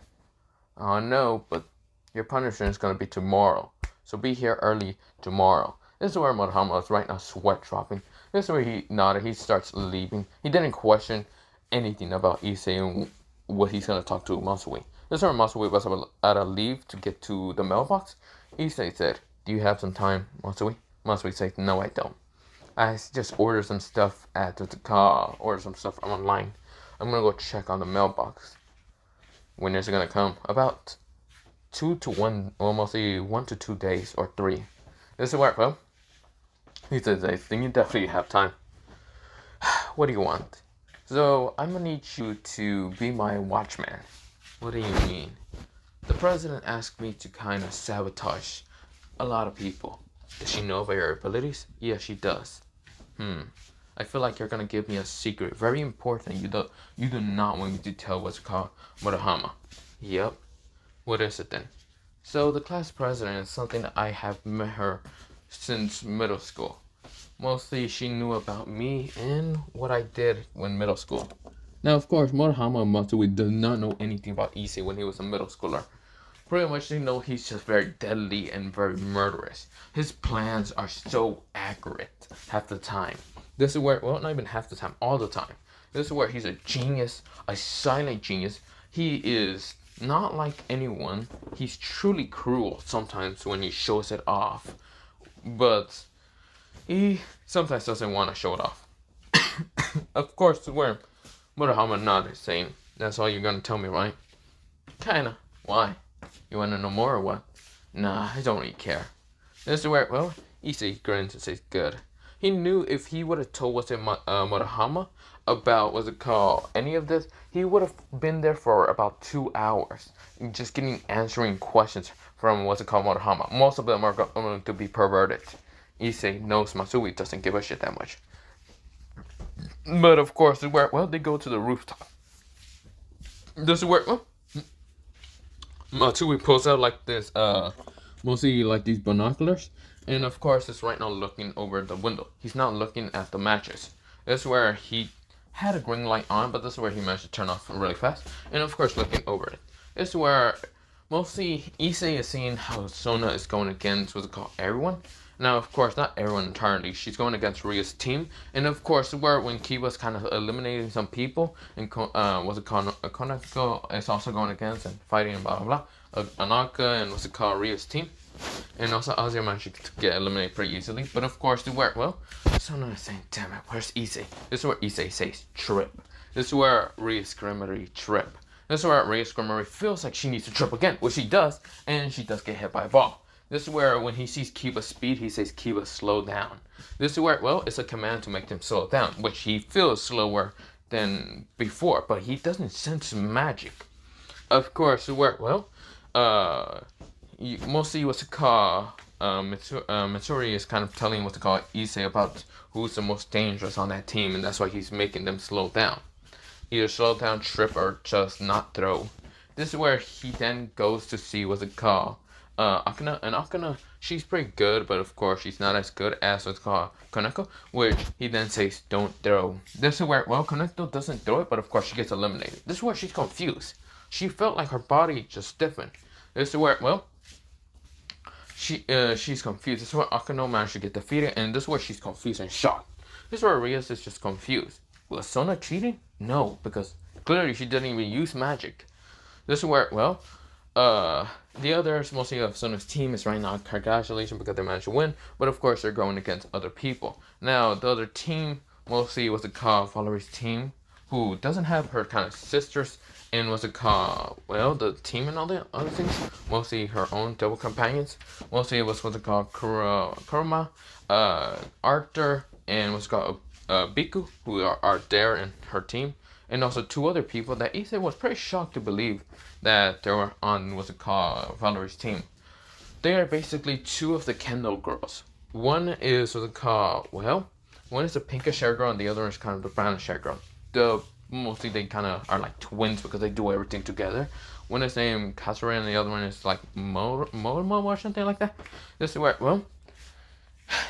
Oh no, but your punishment is gonna be tomorrow. So be here early tomorrow. This is where Murahama is right now sweat dropping. This is where he nodded. He starts leaving. He didn't question anything about Issei and what he's going to talk to Masui. This is where Masui was at a leave to get to the mailbox. Issei said, "Do you have some time, Masui?" Masui said, "No, I don't. I just ordered some stuff at the car, ordered some stuff online. I'm going to go check on the mailbox. When is it going to come? About 2 to 1, or mostly 1 to 2 days, or 3. This is where, well, he says, I think you definitely have time. What do you want? So, I'm gonna need you to be my watchman. What do you mean? The president asked me to kind of sabotage a lot of people. Does she know about your abilities? Yeah, she does. I feel like you're gonna give me a secret, very important. You do not want me to tell what's called Murahama. Yep. What is it then? So the class president is something that I have met her since middle school. Mostly she knew about me and what I did when middle school. Now of course Murahama Matsui does not know anything about Issei when he was a middle schooler. Pretty much they know he's just very deadly and very murderous. His plans are so accurate half the time. This is where, well, not even half the time, all the time. This is where he's a genius, a silent genius. He is not like anyone. He's truly cruel sometimes when he shows it off. But he sometimes doesn't want to show it off. Of course, where Murahama nodded, saying, "That's all you're gonna tell me, right?" Kinda. Why? You wanna know more or what? Nah, I don't really care. This is where, well, Issei grins and says, "Good." He knew if he would have told Murahama about, what's it called, any of this, he would have been there for about 2 hours, just answering questions from, what's it called, Murahama. Most of them are going to be perverted. Issei knows Masui doesn't give a shit that much. But of course, well, they go to the rooftop. This is where, well, Matsui pulls out like this, mostly like these binoculars, and of course it's right now looking over the window. He's not looking at the matches. This is where he had a green light on, but this is where he managed to turn off really fast, and of course looking over it. This is where mostly Issei is seeing how Sona is going against what's it called, everyone. Now, of course, not everyone entirely. She's going against Ria's team. And, of course, where when Kiba's kind of eliminating some people, and what's it called, Koneko is also going against and fighting and blah, blah, blah. Anaka and what's it called, Ria's team. And also, Azir managed to get eliminated pretty easily. But, of course, well, Sona is saying, damn it, where's Issei? This is where Issei says, trip. This is where Ria's Screamery trip. This is where Ria's Screamery feels like she needs to trip again, which she does, and she does get hit by a ball. This is where when he sees Kiba's speed, he says, Kiba, slow down. This is where, well, it's a command to make him slow down, which he feels slower than before, but he doesn't sense magic. Of course, where, well, mostly what's it called, Mitsuri is kind of telling what's it called, Issei about who's the most dangerous on that team, and that's why he's making them slow down. Either slow down, trip, or just not throw. This is where he then goes to see what's it called, Akana, and Akana, she's pretty good, but of course she's not as good as what's called Koneko, which he then says, don't throw. This is where, well, Koneko doesn't throw it, but of course she gets eliminated. This is where she's confused. She felt like her body just stiffened. This is where, well, she's confused. This is where Akano managed to get defeated, and this is where she's confused and shocked. This is where Rias is just confused. Was Sona cheating? No, because clearly she didn't even use magic. This is where, well, the others, mostly of Sona's team, is right now congratulations because they managed to win, but of course they're going against other people. Now, the other team, mostly what's it called, Valerie's team, who doesn't have her kind of sisters, and what's it called, well, the team and all the other things, mostly her own double companions, mostly it was what's it called, Kuruma, Arthur, and what's it called, Biku, who are there in her team. And also 2 other people that Issei was pretty shocked to believe that they were on, what's it called, Valerie's team. They are basically 2 of the Kendall girls. One is what's it called, well, one is the pinkish hair girl and the other is kind of the brownish hair girl. Mostly they kind of are like twins because they do everything together. One is named Kasura and the other one is like Momo or something like that. This is where, well,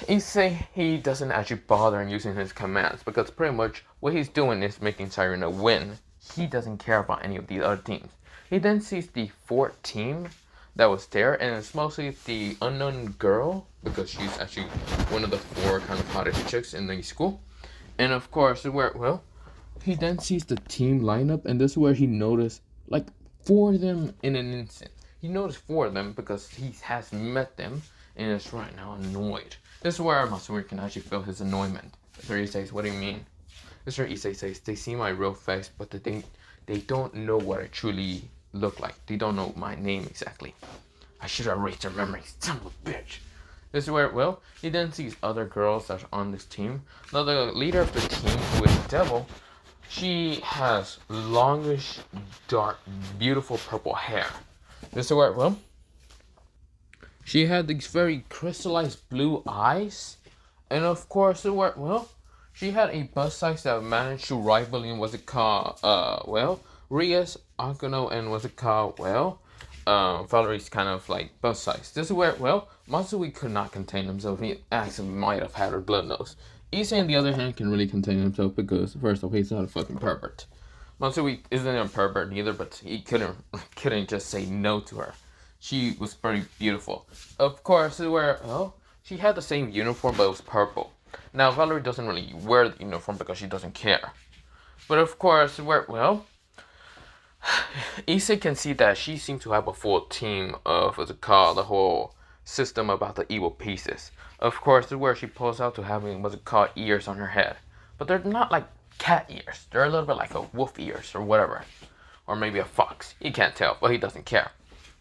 Issei, he doesn't actually bother in using his commands because pretty much what he's doing is making Sirena win. He doesn't care about any of these other teams. He then sees the 4th team that was there, and it's mostly the unknown girl because she's actually one of the 4 kind of hottest chicks in the school. And of course, he then sees the team lineup, and this is where he noticed like 4 of them in an instant. He noticed 4 of them because he has met them and is right now annoyed. This is where Matsuri can actually feel his annoyment. Mr. Issei says, "What do you mean?" Mr. Issei says, "They see my real face, but they don't know what I truly look like. They don't know my name exactly. I should have erased their memories, son of a bitch." This is where, he then sees other girls that are on this team. Now, the leader of the team, who is Devil, she has longish, dark, beautiful purple hair. This is where, she had these very crystallized blue eyes. And of course, she had a bust size that managed to rival in Ria's, Akano, and Valerie's kind of like bust size. This is where, Matsui could not contain himself. He actually might have had her blood nose. Issei, on the other hand, can really contain himself because, first off, he's not a fucking pervert. Matsui isn't a pervert neither, but he couldn't just say no to her. She was very beautiful. Of course, she had the same uniform, but it was purple. Now, Valerie doesn't really wear the uniform because she doesn't care. But of course, Issei can see that she seems to have a full team of, the whole system about the evil pieces. Of course, this is where she pulls out to having, ears on her head. But they're not like cat ears. They're a little bit like a wolf ears or whatever. Or maybe a fox. He can't tell, but he doesn't care.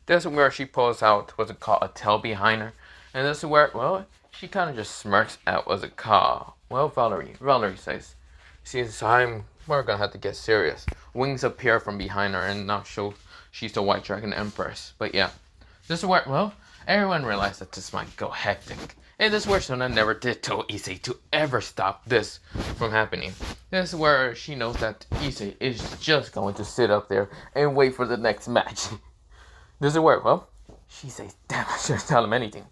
This is where she pulls out, a tail behind her. And this is where, she kind of just smirks at, Valerie. Valerie says, "Since we're gonna have to get serious." Wings appear from behind her and now show she's the White Dragon Empress. But yeah, this is where, everyone realized that this might go hectic. And this is where Sona never did tell Issei to ever stop this from happening. This is where she knows that Issei is just going to sit up there and wait for the next match. This is where, she says, "Damn, I shouldn't tell him anything."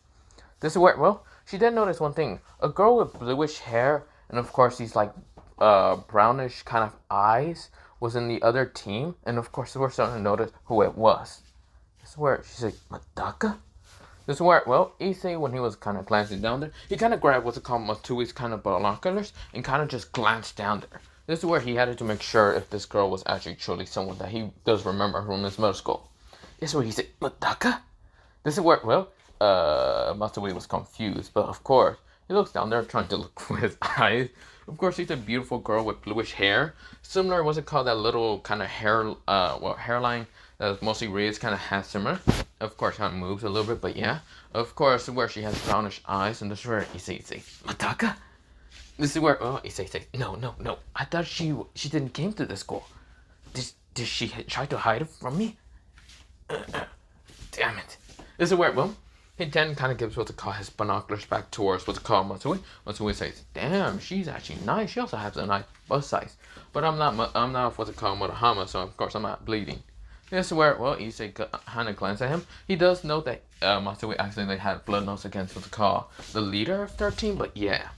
This is where, she did notice one thing. A girl with bluish hair, and of course these like brownish kind of eyes, was in the other team. And of course we're starting to notice who it was. This is where she's like, "Madaka?" This is where, Issei, when he was kind of glancing down there, he kind of grabbed Matsui's kind of binoculars and kind of just glanced down there. This is where he had to make sure if this girl was actually truly someone that he does remember from his middle school. This is where he said, "Madaka?" This is where, Matsui was confused, but of course, he looks down there trying to look with his eyes. Of course, she's a beautiful girl with bluish hair. Similar, that little kind of hairline that mostly Ria's kind of has similar. Of course, kind of moves a little bit, but yeah. Of course, where she has brownish eyes, and this is where Issei says, "Madaka?" This is where, Issei says, No. I thought she didn't came to this school. Did she try to hide it from me? Damn it. This is where, he then kind of gives his binoculars back towards Matsui. Matsui says, "Damn, she's actually nice. She also has a nice bust size. But I'm not Murahama, so of course I'm not bleeding." This is where, Issei kind of glances at him. He does know that Matsui accidentally had blood nose against the leader of their team, but yeah.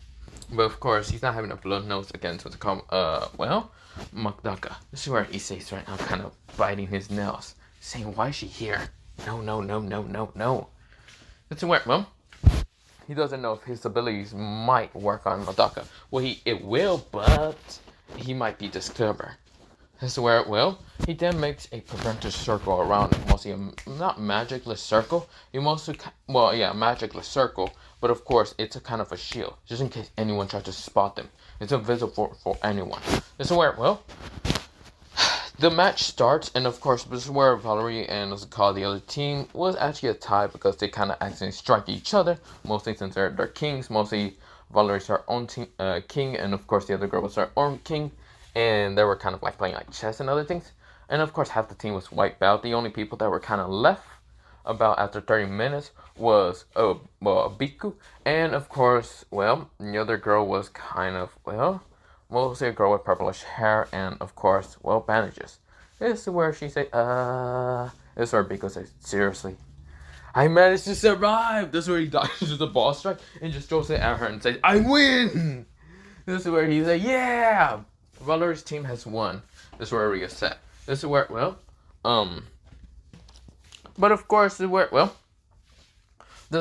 But of course, he's not having a blood nose against Madaka. This is where Issei's right now kind of biting his nails, saying, "Why is she here? No. This is where, he doesn't know if his abilities might work on Madaka. It will, but he might be discovered. This is where, he then makes a preventative circle around him. Mostly not magicless circle. Magicless circle, but of course, it's a kind of a shield, just in case anyone tries to spot them. It's invisible for anyone. This is where, the match starts, and of course, this is where Valerie and the other team was actually a tie because they kind of accidentally strike each other. Mostly since they're kings. Mostly Valerie's her own king, and of course the other girl was her own king. And they were kind of like playing like chess and other things. And of course, half the team was wiped out. The only people that were kind of left about after 30 minutes was Biku. And of course, the other girl was kind of, mostly a girl with purplish hair and of course, bandages. This is where she said, this is where Biku says, "Seriously, I managed to survive." This is where he dodges the ball strike and just throws it at her and says, "I win." This is where he said, "Yeah, Valerie's team has won." This is where Ria said. This is where, But of course, the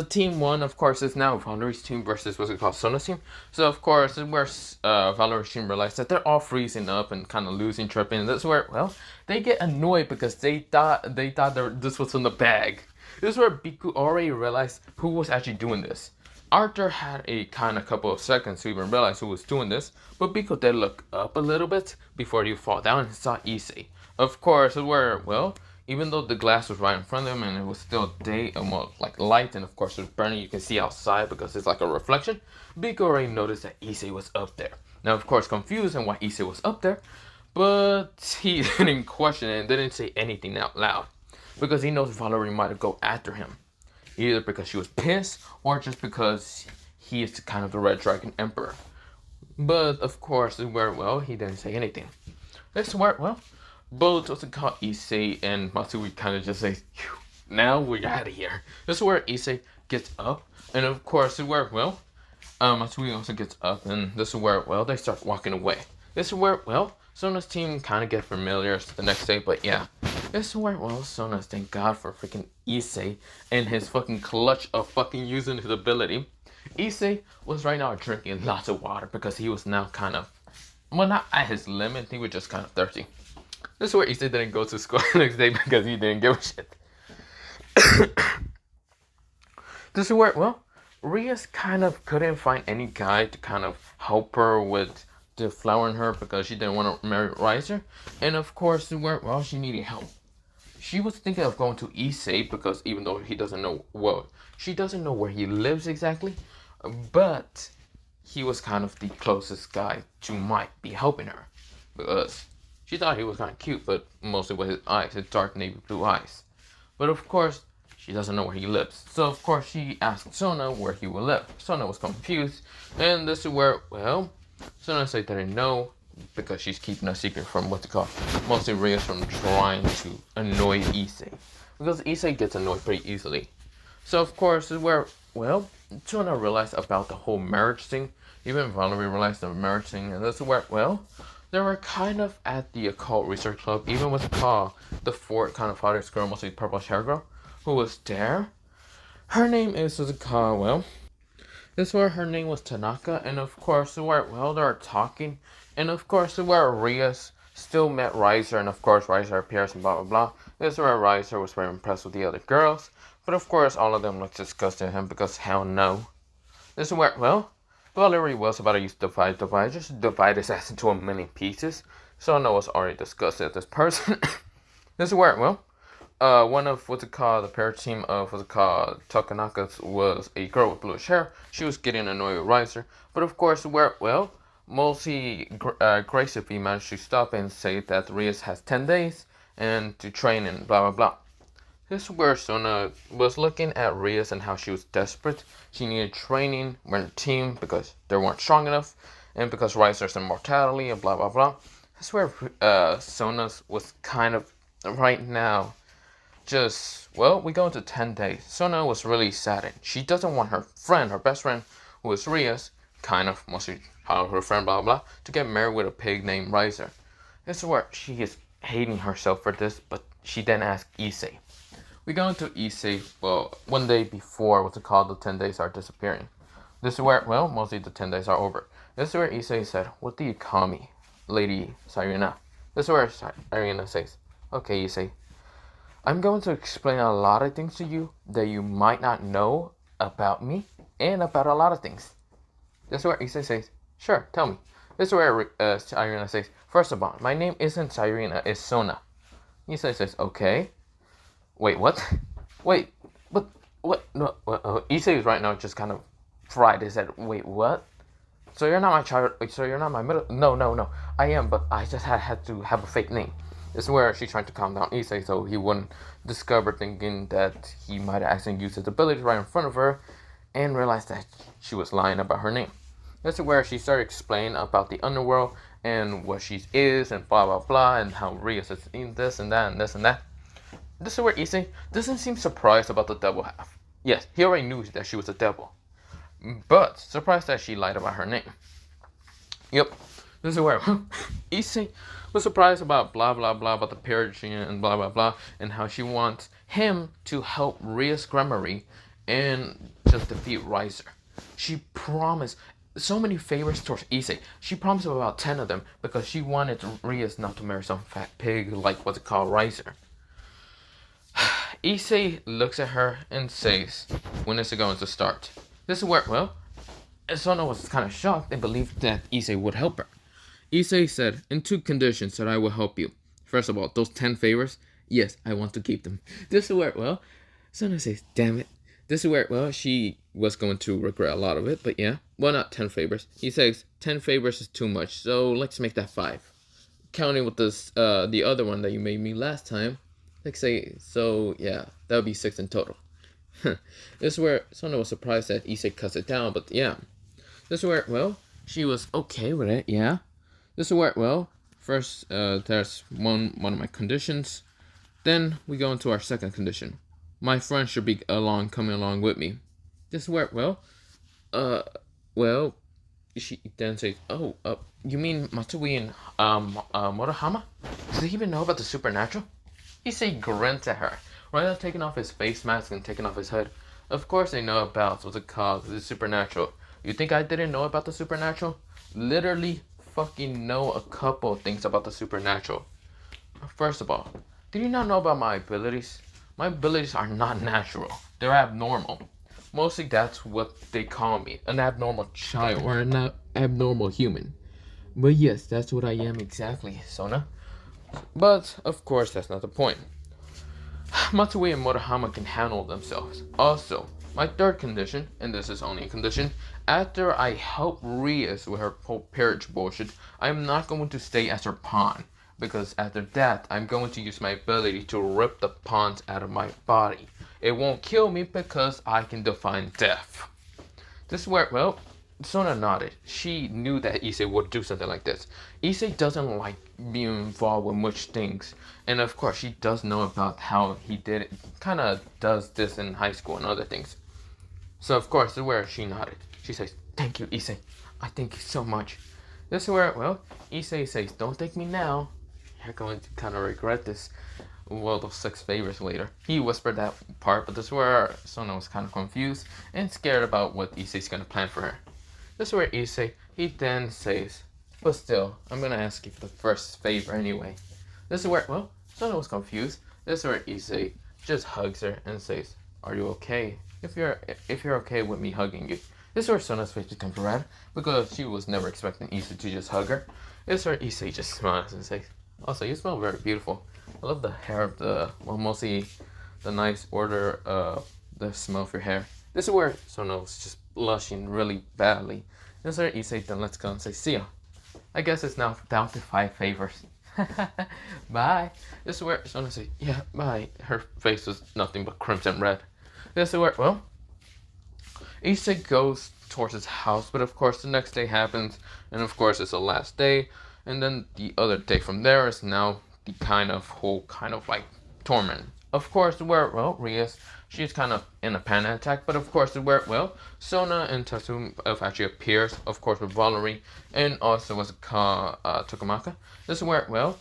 team won, of course, is now Valerie's team versus what's it called, Sona's team. So of course, this is where Valerie's team realized that they're all freezing up and kind of losing, tripping. And this is where, they get annoyed because they thought this was in the bag. This is where Biku already realized who was actually doing this. Arthur had a kind of couple of seconds to even realize who was doing this, but Biku did look up a little bit before he fall down and saw Issei. Of course, where, even though the glass was right in front of him and it was still day, like light, and of course it was burning, you can see outside because it's like a reflection, Biku already noticed that Issei was up there. Now, of course, confused on why Issei was up there, but he didn't question it and didn't say anything out loud because he knows Valerie might have go after him. Either because she was pissed or just because he is kind of the Red Dragon Emperor. But of course, where, he didn't say anything. This where, both what's it called, Issei and Matsui kind of just say, now we're out of here. This is where Issei gets up, and of course, where, Matsui also gets up, and this is where, they start walking away. This is where, Sona's team kind of get familiar the next day, but yeah. This is where, Sona's, thank God for freaking Issei and his fucking clutch of fucking using his ability. Issei was right now drinking lots of water because he was now kind of, not at his limit, he was just kind of thirsty. This is where Issei didn't go to school the next day because he didn't give a shit. This is where, Rias kind of couldn't find any guy to kind of help her with deflowering her because she didn't want to marry Riser. And of course, where, she needed help. She was thinking of going to Issei because even though he doesn't know, she doesn't know where he lives exactly, but he was kind of the closest guy to might be helping her because she thought he was kind of cute, but mostly with his eyes, his dark navy blue eyes. But of course, she doesn't know where he lives. So of course, she asked Sona where he would live. Sona was confused, and this is where, Sona said that didn't know because she's keeping a secret from what's it called, mostly Rias from trying to annoy Issei. Because Issei gets annoyed pretty easily. So of course, this is where, Sona realized about the whole marriage thing. Even Valerie realized the marriage thing, and this is where, they were kind of at the occult research club, even with the fourth kind of father's girl, mostly purplish hair girl, who was there. Her name is, this is where her name was Tanaka, and of course, where, they were talking, and of course, where Rias still met Riser, and of course, Riser appears and blah blah blah. This is where Riser was very impressed with the other girls, but of course, all of them looked disgusted at him because hell no. This is where, Valerie was about to use divide, just divide his ass into a million pieces. Sona was already disgusted at this person. This is where, one of the pair team of Takanaka's was a girl with bluish hair. She was getting annoyed with Riser, but of course, mostly Grace if he managed to stop and say that Rias has 10 days and to train and blah blah blah. This is where Sona was looking at Rias and how she was desperate. She needed training with a team because they weren't strong enough, and because Riser's immortality and blah blah blah. This is where Sona was kind of right now. Just, we go into 10 days. Sona was really saddened. She doesn't want her best friend, who is Rias, kind of mostly her friend, blah, blah, to get married with a pig named Riser. This is where she is hating herself for this, but she then asked Issei. We go into Issei, one day before, the 10 days are disappearing. This is where, mostly the 10 days are over. This is where Issei said, what do you call me, Lady Sairina? This is where Sairina says, okay, Issei, I'm going to explain a lot of things to you that you might not know about me and about a lot of things. This is where Issei says, sure, tell me. This is where Sairina says, first of all, my name isn't Sairina, it's Sona. Issei says, okay. Wait, what? Wait, but what? No, Issei is right now just kind of fried. He said, wait, what? So you're not my child, so you're not my middle, no, I am, but I just had to have a fake name. This is where she's trying to calm down Issei so he wouldn't discover thinking that he might have accidentally used his ability right in front of her and realized that she was lying about her name. This is where she started explaining about the underworld and what she is and blah blah blah and how Rias is in this and that and this and that. This is where Issei doesn't seem surprised about the devil half. Yes, he already knew that she was a devil, but surprised that she lied about her name. Yep, this is where Issei was surprised about blah blah blah about the purging and blah blah blah, and how she wants him to help Ria's Grammary and just defeat Riser. She promised so many favors towards Issei. She promised about 10 of them because she wanted Rias not to marry some fat pig like what's it called, Riser. Issei looks at her and says, when is it going to start? This is where, well, Sona was kind of shocked and believed that Issei would help her. Issei said, in 2 conditions that I will help you. First of all, those 10 favors, yes, I want to keep them. This is where, well, Sona says, damn it. This is where, well, she was going to regret a lot of it, but yeah. Well, not 10 favors. He says, 10 favors is too much, so let's make that 5. Counting with this, the other one that you made me last time, let's say, so yeah, that would be 6 in total. This is where Sona was surprised that Issei cuts it down, but yeah. This is where, well, she was okay with it, yeah. This is where, well, first, there's one of my conditions. Then we go into our second condition. My friend should be coming along with me. This is where, well, she then says, oh, you mean Matsui and, Murahama? Does he even know about the supernatural? Issei grins at her, right after taking off his face mask and taking off his hood. Of course they know about what's it called, the supernatural. You think I didn't know about the supernatural? Literally fucking know a couple of things about the supernatural. First of all, did you not know about my abilities? My abilities are not natural. They're abnormal. Mostly that's what they call me. An abnormal child or an abnormal human. But yes, that's what I am exactly, Sona. But, of course, that's not the point. Matsui and Murahama can handle themselves. Also, my third condition, and this is only a condition, after I help Rias with her peerage bullshit, I am not going to stay as her pawn. Because after that, I'm going to use my ability to rip the pawns out of my body. It won't kill me because I can define death. This is where, well, Sona nodded. She knew that Issei would do something like this. Issei doesn't like being involved with much things. And of course, she does know about how he did it. Kind of does this in high school and other things. So of course, this is where she nodded. She says, thank you, Issei. I thank you so much. This is where, well, Issei says, don't thank me now. You're going to kind of regret this. Well, those 6 favors later. He whispered that part, but this is where Sona was kind of confused and scared about what Issei's going to plan for her. This is where Issei, he then says, but still, I'm going to ask you for the first favor anyway. This is where, well, Sona was confused. This is where Issei just hugs her and says, are you okay? If you're okay with me hugging you. This is where Sona's face becomes red because she was never expecting Issei to just hug her. This is where Issei just smiles and says, also, you smell very beautiful. I love the hair of mostly the nice order, the smell of your hair. This is where Sona was just blushing really badly. This is where Issei then lets go and say, see ya. I guess it's now down to 5 favors. Bye. This is where Sona says, yeah, bye. Her face was nothing but crimson red. This is where, well, Issei goes towards his house, but of course the next day happens, and of course it's the last day. And then the other day from there is now the whole like torment. Of course, where, well, Rias, she's kind of in a panic attack, but of course, where, well, Sona and Tatsu actually appears, of course, with Valerie, and also was Tokamaka. This is where, well,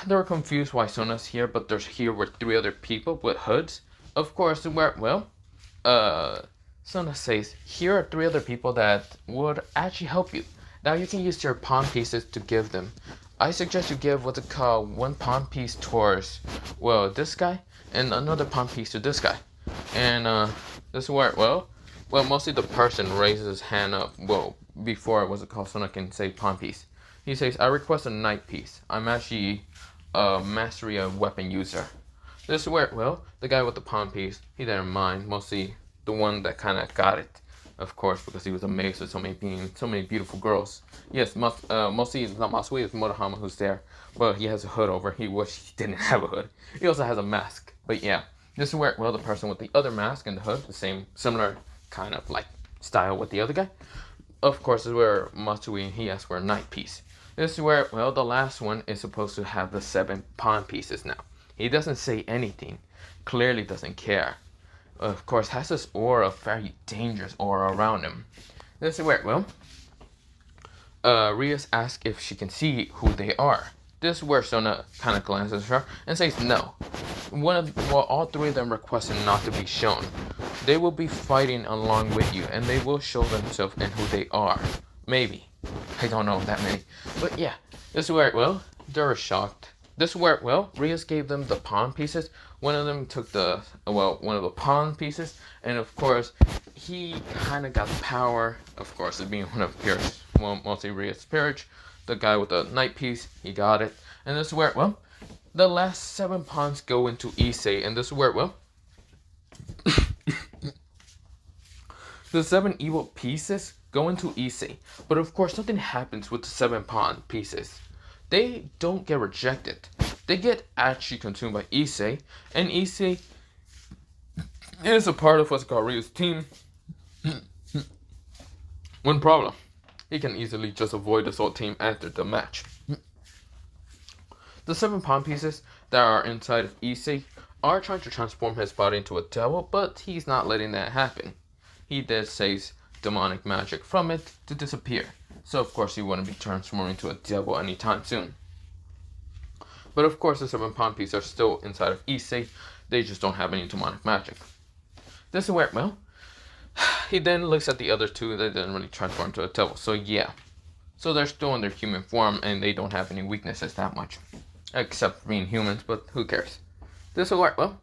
they were confused why Sona's here, but there's here with 3 other people with hoods. Of course, where, well, Sona says, here are 3 other people that would actually help you. Now you can use your pawn pieces to give them. I suggest you give what's it called 1 pawn piece towards, well, this guy, and another pawn piece to this guy. And this is where, well, mostly the person raises his hand up, well, before what's it called, Sona can say pawn piece. He says, I request a knight piece. I'm actually a mastery of weapon user. This is where, well, the guy with the pawn piece, he didn't mind, mostly the one that kind of got it. Of course, because he was amazed with so many beautiful girls. Yes, mostly it's not Matsui, it's Murahama who's there. But he has a hood over. He wish he didn't have a hood. He also has a mask. But yeah, this is where, well, the person with the other mask and the hood, the same, similar kind of like style with the other guy. Of course, is where Matsui, he asks for a knight piece. This is where, well, the last one is supposed to have the 7 pawn pieces now. He doesn't say anything. Clearly doesn't care. Of course, has this aura, very dangerous aura around him. This is where, well, Rias asks if she can see who they are. This is where Sona kind of glances at her and says no. All three of them requested not to be shown. They will be fighting along with you, and they will show themselves and who they are. Maybe. I don't know that many. But yeah, this is where, well, they're shocked. This is where, well, Rias gave them the pawn pieces. One of them took one of the pawn pieces, and of course, he kind of got the power, of course, it being one of Pierce, well, mostly Rias' Peerage. The guy with the knight piece, he got it. And this is where, well, the last 7 pawns go into Issei, and this is where, well, the 7 evil pieces go into Issei. But of course, something happens with the 7 pawn pieces. They don't get rejected. They get actually consumed by Issei, and Issei is a part of what's called Ryu's team. One problem. He can easily just avoid the Assault team after the match. The 7 pawn pieces that are inside of Issei are trying to transform his body into a devil, but he's not letting that happen. He did says demonic magic from it to disappear, so of course he wouldn't be transforming into a devil anytime soon. But of course the 7 pawn pieces are still inside of Issei, they just don't have any demonic magic. This is where, well, he then looks at the other 2 that didn't really transform to a devil. So yeah. So they're still in their human form and they don't have any weaknesses that much. Except being humans, but who cares? This will work. Well,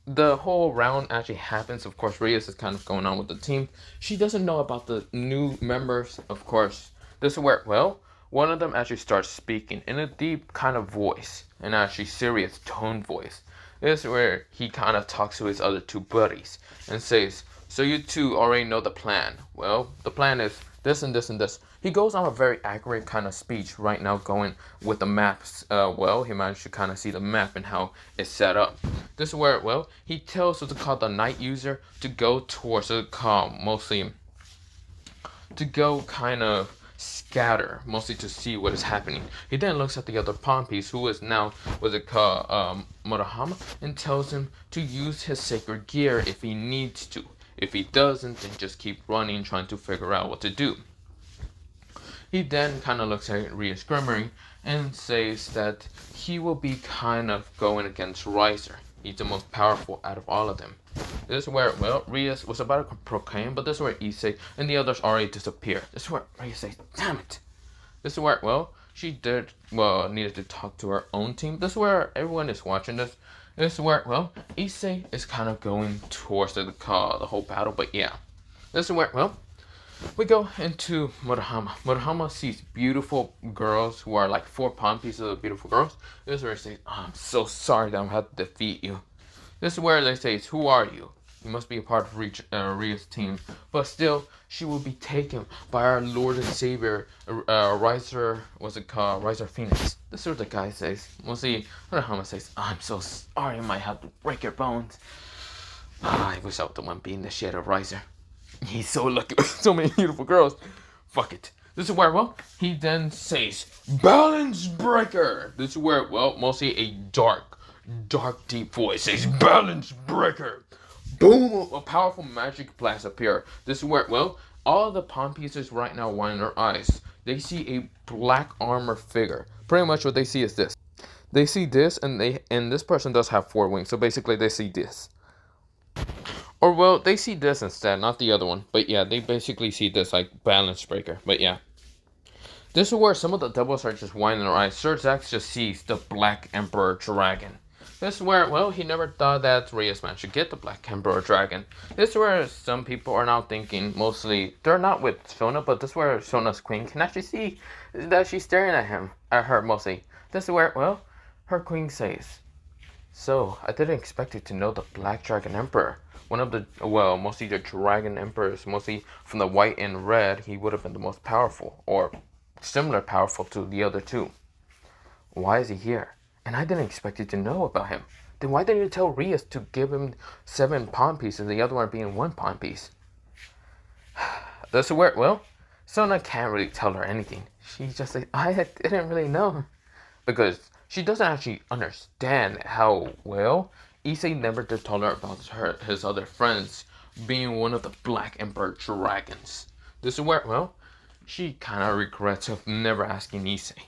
the whole round actually happens. Of course, Rias is kind of going on with the team. She doesn't know about the new members, of course. This will work. Well, one of them actually starts speaking in a deep kind of voice. An actually serious tone voice. This is where he kind of talks to his other 2 buddies and says, so you 2 already know the plan. Well, the plan is this and this and this. He goes on a very accurate kind of speech right now going with the maps. Well, he managed to kind of see the map and how it's set up. This is where, well, he tells what's called the night user to go towards the calm, mostly to go kind of scatter, mostly to see what is happening. He then looks at the other pawn piece, who is now, Murahama, and tells him to use his sacred gear if he needs to. If he doesn't, then just keep running, trying to figure out what to do. He then kind of looks at Rias Grimmery and says that he will be kind of going against Riser. He's the most powerful out of all of them. This is where, well, Rias was about to proclaim, but this is where Issei and the others already disappear. This is where Rias says, damn it. This is where, well, she needed to talk to her own team. This is where everyone is watching this. This is where, well, Issei is kind of going towards the whole battle, but yeah. This is where, well, we go into Murahama. Murahama sees beautiful girls who are like 4 pawn pieces of beautiful girls. This is where he says, oh, I'm so sorry that I'm going to have to defeat you. This is where they say, who are you? You must be a part of Ria's team. But still, she will be taken by our Lord and Savior, Riser, what's it called? Riser Phoenix. This is what the guy says. We'll see. Murahama says, oh, I'm so sorry, I might have to break your bones. I wish I was the one being the shit of Riser. He's so lucky with so many beautiful girls. Fuck it. This is where, well, he then says, balance breaker. This is where, well, mostly a dark, deep voice says, balance breaker. Boom! A powerful magic blast appear. This is where, well, all the pawn pieces right now widen their eyes. They see a black armor figure. Pretty much what they see is this. They see this, and this person does have 4 wings. So basically, they see this. Or, well, they see this instead, not the other one. But yeah, they basically see this, like, balance breaker. But yeah. This is where some of the devils are just winding their eyes. Sir Zax just sees the Black Emperor Dragon. This is where, well, he never thought that Rias man should get the Black Emperor Dragon. This is where some people are now thinking, mostly, they're not with Shona, but this is where Shona's queen can actually see that she's staring at her mostly. This is where, well, her queen says, so, I didn't expect you to know the Black Dragon Emperor. One of the, well, mostly the Dragon Emperors, mostly from the white and red, he would have been the most powerful, or similar powerful to the other 2. Why is he here? And I didn't expect you to know about him. Then why didn't you tell Rias to give him 7 pawn pieces and the other one being 1 pawn piece? That's where, well, Sona can't really tell her anything. She just says, I didn't really know. Because she doesn't actually understand how, well, Issei never did tell her about his other friends being one of the Black Emperor Dragons. This is where, well, she kind of regrets of never asking Issei.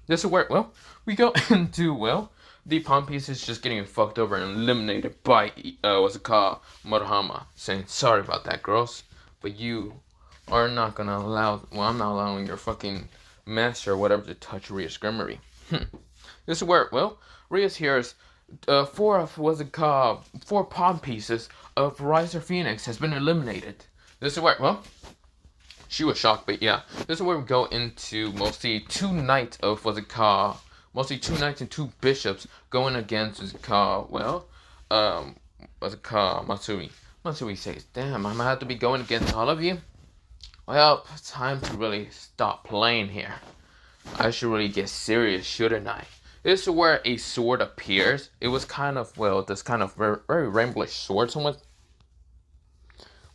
This is where, well, we go into, well, the pawn piece is just getting fucked over and eliminated by, what's it called, Murahama, saying, sorry about that, girls, but you are not gonna allow, well, I'm not allowing your fucking master or whatever to touch Ria's Grimoire. This is where, well, Ria's hears, four pawn pieces of Riser Phoenix has been eliminated. This is where, well, she was shocked, but yeah. This is where we go into mostly two knights of mostly two knights and two bishops going against Matsui. Matsui says, damn, I'm gonna have to be going against all of you? Well, it's time to really stop playing here. I should really get serious, shouldn't I? This is where a sword appears. It was kind of, well, this kind of very rainbowish sword.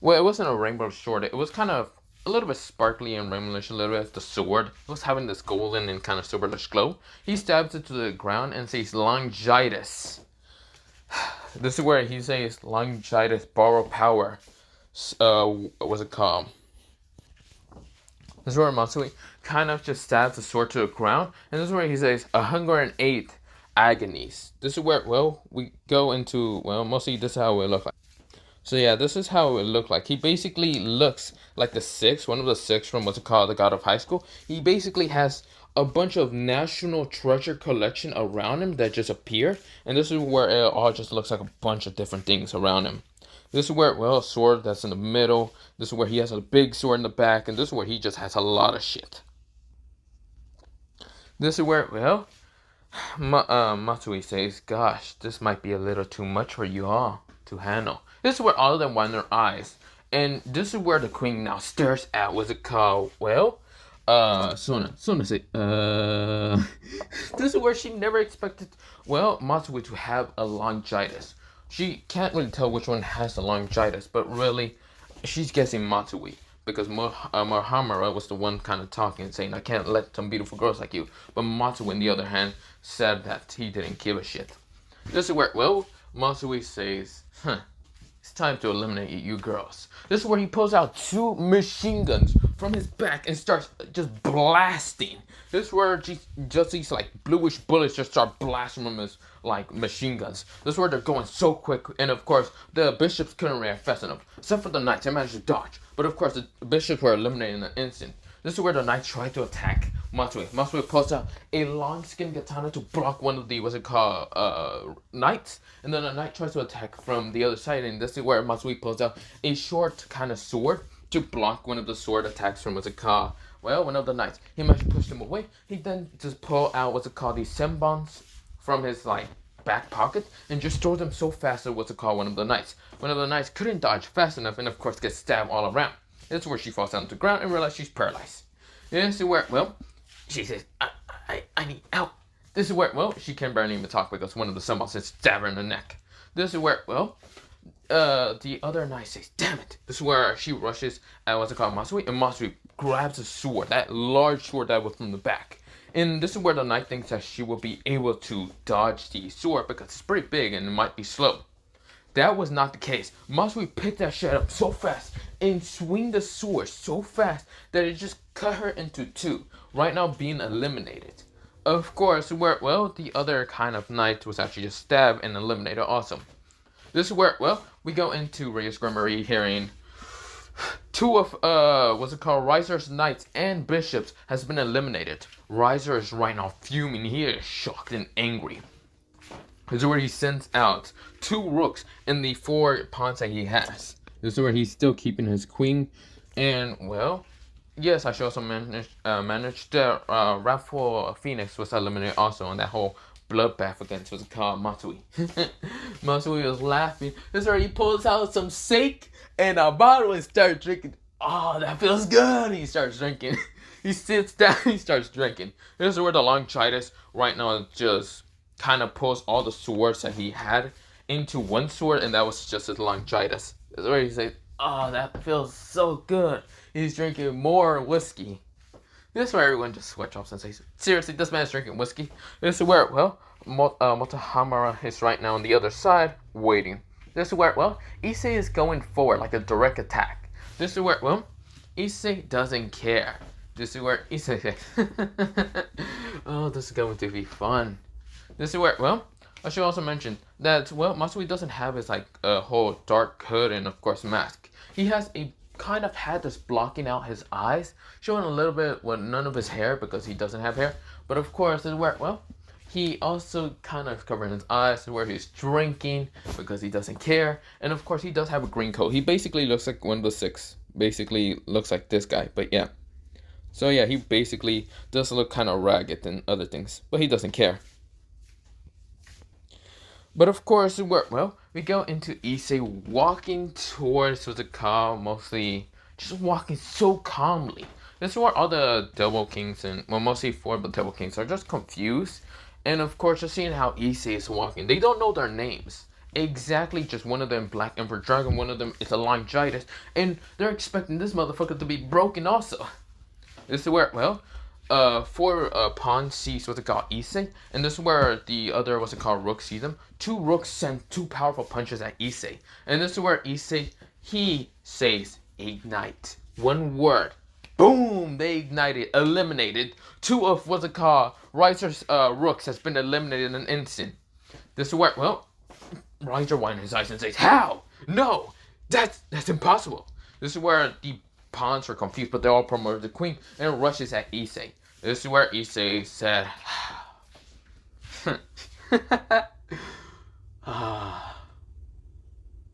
Well, it wasn't a rainbow sword. It was kind of a little bit sparkly and rainbowish, a little bit as the sword. It was having this golden and kind of silverish glow. He stabs it to the ground and says, Longitis. This is where he says, Longitis, borrow power. What's it called? This is where Matsui kind of just stabs the sword to the ground. And this is where he says, 108 agonies. This is where, well, we go into, well, mostly this is how it look like. So yeah, this is how it looked like. He basically looks like one of the six from what's it called, the God of High School. He basically has a bunch of national treasure collection around him that just appear. And this is where it all just looks like a bunch of different things around him. This is where, well, a sword that's in the middle. This is where he has a big sword in the back. And this is where he just has a lot of shit. This is where, well, Matsui says, gosh, this might be a little too much for you all to handle. This is where all of them wind their eyes. And this is where the queen now stares at, what's it called? Well, Sona say, This is where she never expected, well, Matsui to have a longitis. She can't really tell which one has the longitis, but really, she's guessing Matsui. Because Muhamara was the one kind of talking and saying, I can't let some beautiful girls like you. But Matsui, on the other hand, said that he didn't give a shit. This is where, well, Matsui says, it's time to eliminate you girls. This is where he pulls out two machine guns from his back and starts just blasting. This is where just these like bluish bullets just start blasting from his like machine guns. This is where they're going so quick, and of course the bishops couldn't react fast enough. Except for the knights, they managed to dodge. But of course the bishops were eliminated in an instant. This is where the knights try to attack Matsui. Matsui pulls out a long skin katana to block one of the, what's it called, knights. And then the knight tries to attack from the other side. And this is where Matsui pulls out a short kind of sword to block one of the sword attacks from, what's it called, well, one of the knights. He managed to push them away. He then just pull out, what's it called, these senbons from his, like, back pocket. And just throw them so fast at, what's it called, one of the knights. One of the knights couldn't dodge fast enough and, of course, gets stabbed all around. This is where she falls down to the ground and realizes she's paralyzed. This is where, well, she says, I need help. This is where, well, she can barely even talk because one of the senbons is stab her in the neck. This is where, well, the other knight says, damn it. This is where she rushes at, what's it called, Matsui. And Matsui grabs a sword, that large sword that was from the back. And this is where the knight thinks that she will be able to dodge the sword because it's pretty big and it might be slow. That was not the case. Matsui picked that shit up so fast and swing the sword so fast that it just cut her into two, right now being eliminated. Of course, where, well, the other kind of knight was actually just stabbed and eliminated also. This is where, well, we go into Ria's Grimoire hearing two of, what's it called, Riser's knights and bishops has been eliminated. Riser is right now fuming. He is shocked and angry. This is where he sends out two rooks in the 4 pawns that he has. This is where he's still keeping his queen. And, well, yes, I should also managed that Raffle Phoenix was eliminated also on that whole bloodbath against what's called Matsui. Matsui was laughing. This is where he pulls out some sake and a bottle and starts drinking. Oh, that feels good. He starts drinking. He sits down. He starts drinking. This is where the longitis right now just kind of pulls all the swords that he had into one sword, and that was just his longitis. This is where he says, oh, that feels so good. He's drinking more whiskey. This is where everyone just switch off and says, seriously, this man's drinking whiskey? This is where, well, Motohamara is right now on the other side, waiting. This is where, well, Issei is going forward like a direct attack. This is where, well, Issei doesn't care. This is where Issei. Oh, this is going to be fun. This is where, well, I should also mention that, well, Matsui doesn't have his, like, a whole dark hood and, of course, mask. He has a kind of hat that's blocking out his eyes, showing a little bit, well, none of his hair because he doesn't have hair. But, of course, this is where, well, he also kind of covering his eyes where he's drinking because he doesn't care. And, of course, he does have a green coat. He basically looks like one of the six. Basically looks like this guy, but yeah. So, yeah, he basically does look kind of ragged and other things, but he doesn't care. But of course, well, we go into Issei walking towards the car, mostly just walking so calmly. This is where all the Double Kings and, well, mostly four of the Double Kings are just confused. And of course, just seeing how Issei is walking. They don't know their names. Exactly, just one of them Black Emperor Dragon, one of them is a Laryngitis. And they're expecting this motherfucker to be broken also. This is where, well, four pawns sees what's it called Issei, and this is where the other what's it called rook sees them. Two rooks send two powerful punches at Issei, and this is where Issei he says ignite. One word, boom! They ignited, eliminated. Two of what's it called Riser's rooks has been eliminated in an instant. This is where, well, Riser winds his eyes and says, "How? No, that's impossible." This is where the pawns are confused, but they all promoted the queen and rushes at Issei. This is where Issei said,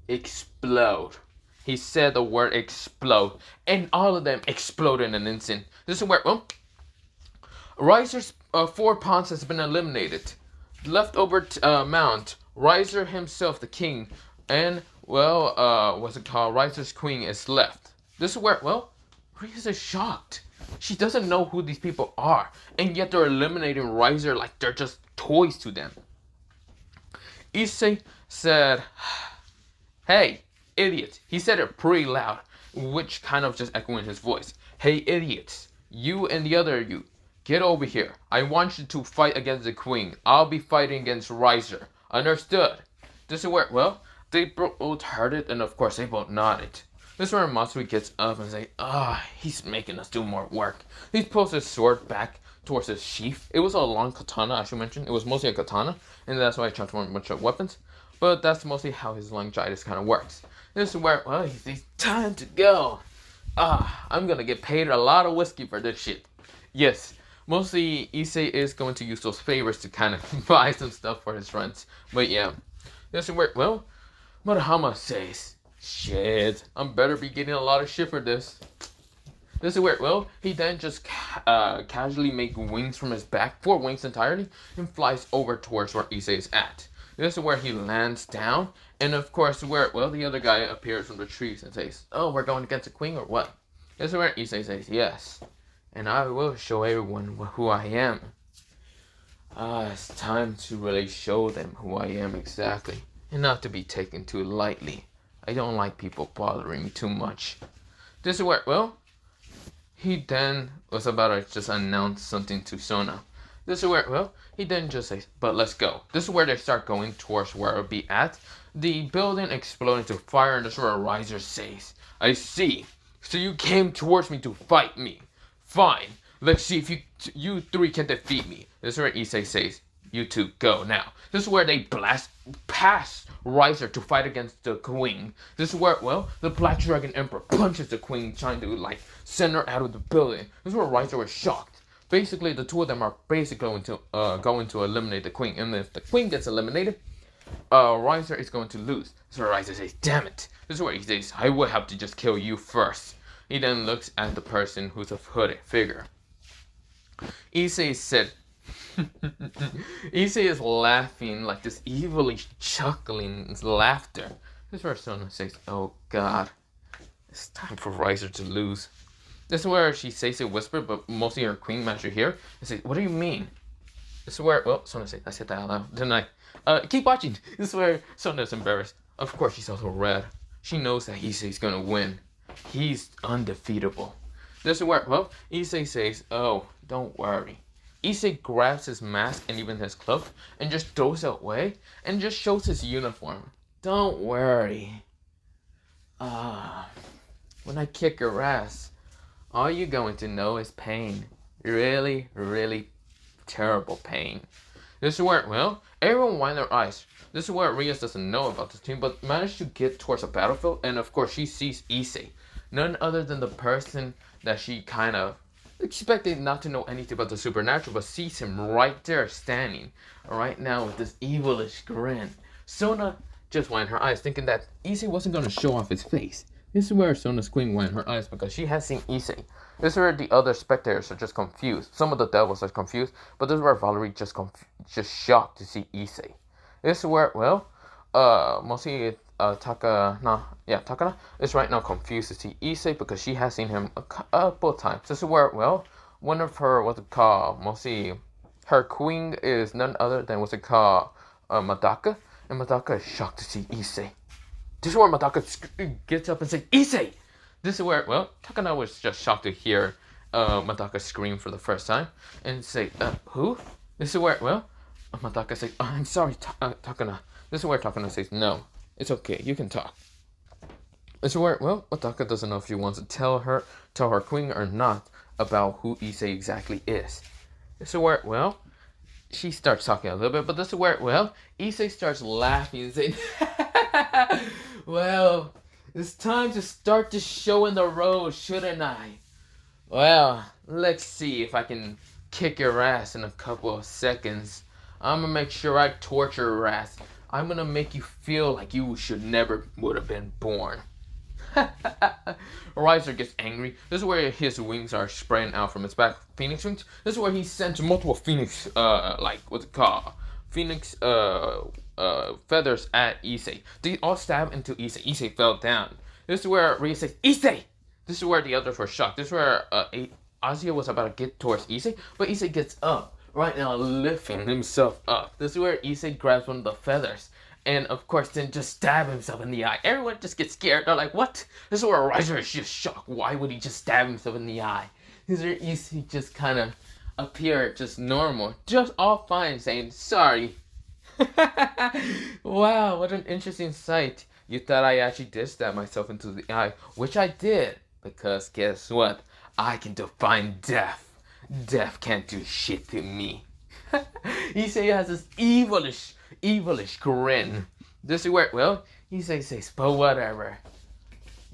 explode. He said the word explode, and all of them explode in an instant. This is where, well, Riser's four pawns has been eliminated. Leftover mount, Riser himself, the king, and, well, what's it called? Riser's queen is left. This is where, well, Riser is shocked. She doesn't know who these people are, and yet they're eliminating Riser like they're just toys to them. Issei said, "Hey, idiot." He said it pretty loud, which kind of just echoing his voice. "Hey, idiots, you and the other you, get over here. I want you to fight against the queen. I'll be fighting against Riser. Understood?" This is where, well, they both heard it, and of course they both nodded. This is where Matsui gets up and says, he's making us do more work. He pulls his sword back towards his sheath. It was a long katana, I should mention. It was mostly a katana, and that's why I transformed a bunch of weapons. But that's mostly how his laryngitis kind of works. This is where, well, he says, "Time to go. I'm gonna get paid a lot of whiskey for this shit." Yes, mostly Issei is going to use those favors to kind of buy some stuff for his friends. But yeah, this is where, well, Murahama says, "Shit, I'm better be getting a lot of shit for this." This is where, well, he then just casually makes wings from his back, 4 wings entirely, and flies over towards where Issei is at. This is where he lands down, and of course where, well, the other guy appears from the trees and says, "Oh, we're going against the queen or what?" This is where Issei says, "Yes, and I will show everyone who I am." It's time to really show them who I am exactly, and not to be taken too lightly. I don't like people bothering me too much. This is where, well, he then was about to just announce something to Sona. This is where, well, he then just says, "But let's go." This is where they start going towards where it'll be at. The building exploded into fire, and this is where Riser says, "I see. So you came towards me to fight me. Fine. Let's see if you three can defeat me." This is where Issei says, "You two go now." This is where they blast past Riser to fight against the queen. This is where, well, the Black Dragon Emperor punches the queen, trying to, like, send her out of the building. This is where Riser was shocked. Basically, the two of them are basically going to eliminate the queen. And if the queen gets eliminated, Riser is going to lose. This is where Riser says, "Damn it." This is where he says, "I would have to just kill you first." He then looks at the person who's a hooded figure. Issei said, Issei is laughing like this evilly chuckling laughter. This is where Sona says, "Oh God, it's time for Riser to lose." This is where she says it whispered, but mostly her queen master here and says, "What do you mean?" This is where, well, Sona says, I said that out loud, didn't I? Keep watching. This is where Sona is embarrassed. Of course, she's also red. She knows that Issei's gonna win. He's undefeatable. This is where, well, Issei says, "Oh, don't worry." Issei grabs his mask and even his cloak and just throws it away and just shows his uniform. "Don't worry. When I kick your ass, all you're going to know is pain. Really, really terrible pain. This is where, well, everyone wind their eyes. This is where Rias doesn't know about this team, but managed to get towards a battlefield, and of course she sees Issei. None other than the person that she kind of expected not to know anything about the supernatural, but sees him right there standing, right now with this evilish grin. Sona just wind her eyes, thinking that Issei wasn't going to show off his face. This is where Sona's queen wind her eyes because she has seen Issei. This is where the other spectators are just confused. Some of the devils are confused, but this is where Valerie just shocked to see Issei. This is where, well, mostly Takana is right now confused to see Issei because she has seen him a couple times. This is where, well, one of her, what's it called, mostly her queen is none other than what's it called, Madaka, and Madaka is shocked to see Issei. This is where Madaka gets up and says, Issei! This is where, well, Takana was just shocked to hear Madaka scream for the first time and say, who? This is where, well, Madaka says, oh, I'm sorry, Takana. This is where Takana says, no, it's okay, you can talk. This is where, well, Madaka doesn't know if she wants to tell her queen or not about who Issei exactly is. This is where, well, she starts talking a little bit, but this is where, well, Issei starts laughing and saying, well, it's time to start the show in the road, shouldn't I? Well, let's see if I can kick your ass in a couple of seconds. I'm gonna make sure I torture your ass. I'm gonna make you feel like you should never would have been born. Riser gets angry. This is where his wings are spraying out from his back. Phoenix wings. This is where he sends multiple phoenix, like what's it called? Phoenix, feathers at Issei. They all stab into Issei. Issei fell down. This is where Rhea says, Issei! This is where the others were shocked. This is where Azia was about to get towards Issei, but Issei gets up. Right now, lifting himself up. This is where Issei grabs one of the feathers. And of course, then just stab himself in the eye. Everyone just gets scared. They're like, what? This is where Riser is just shocked. Why would he just stab himself in the eye? This is where Issei just kind of appeared just normal. Just all fine, saying, sorry. Wow, what an interesting sight. You thought I actually did stab myself into the eye. Which I did. Because guess what? I can define death. Death can't do shit to me. Issei has this evilish grin. This is where, well, Issei says, but whatever.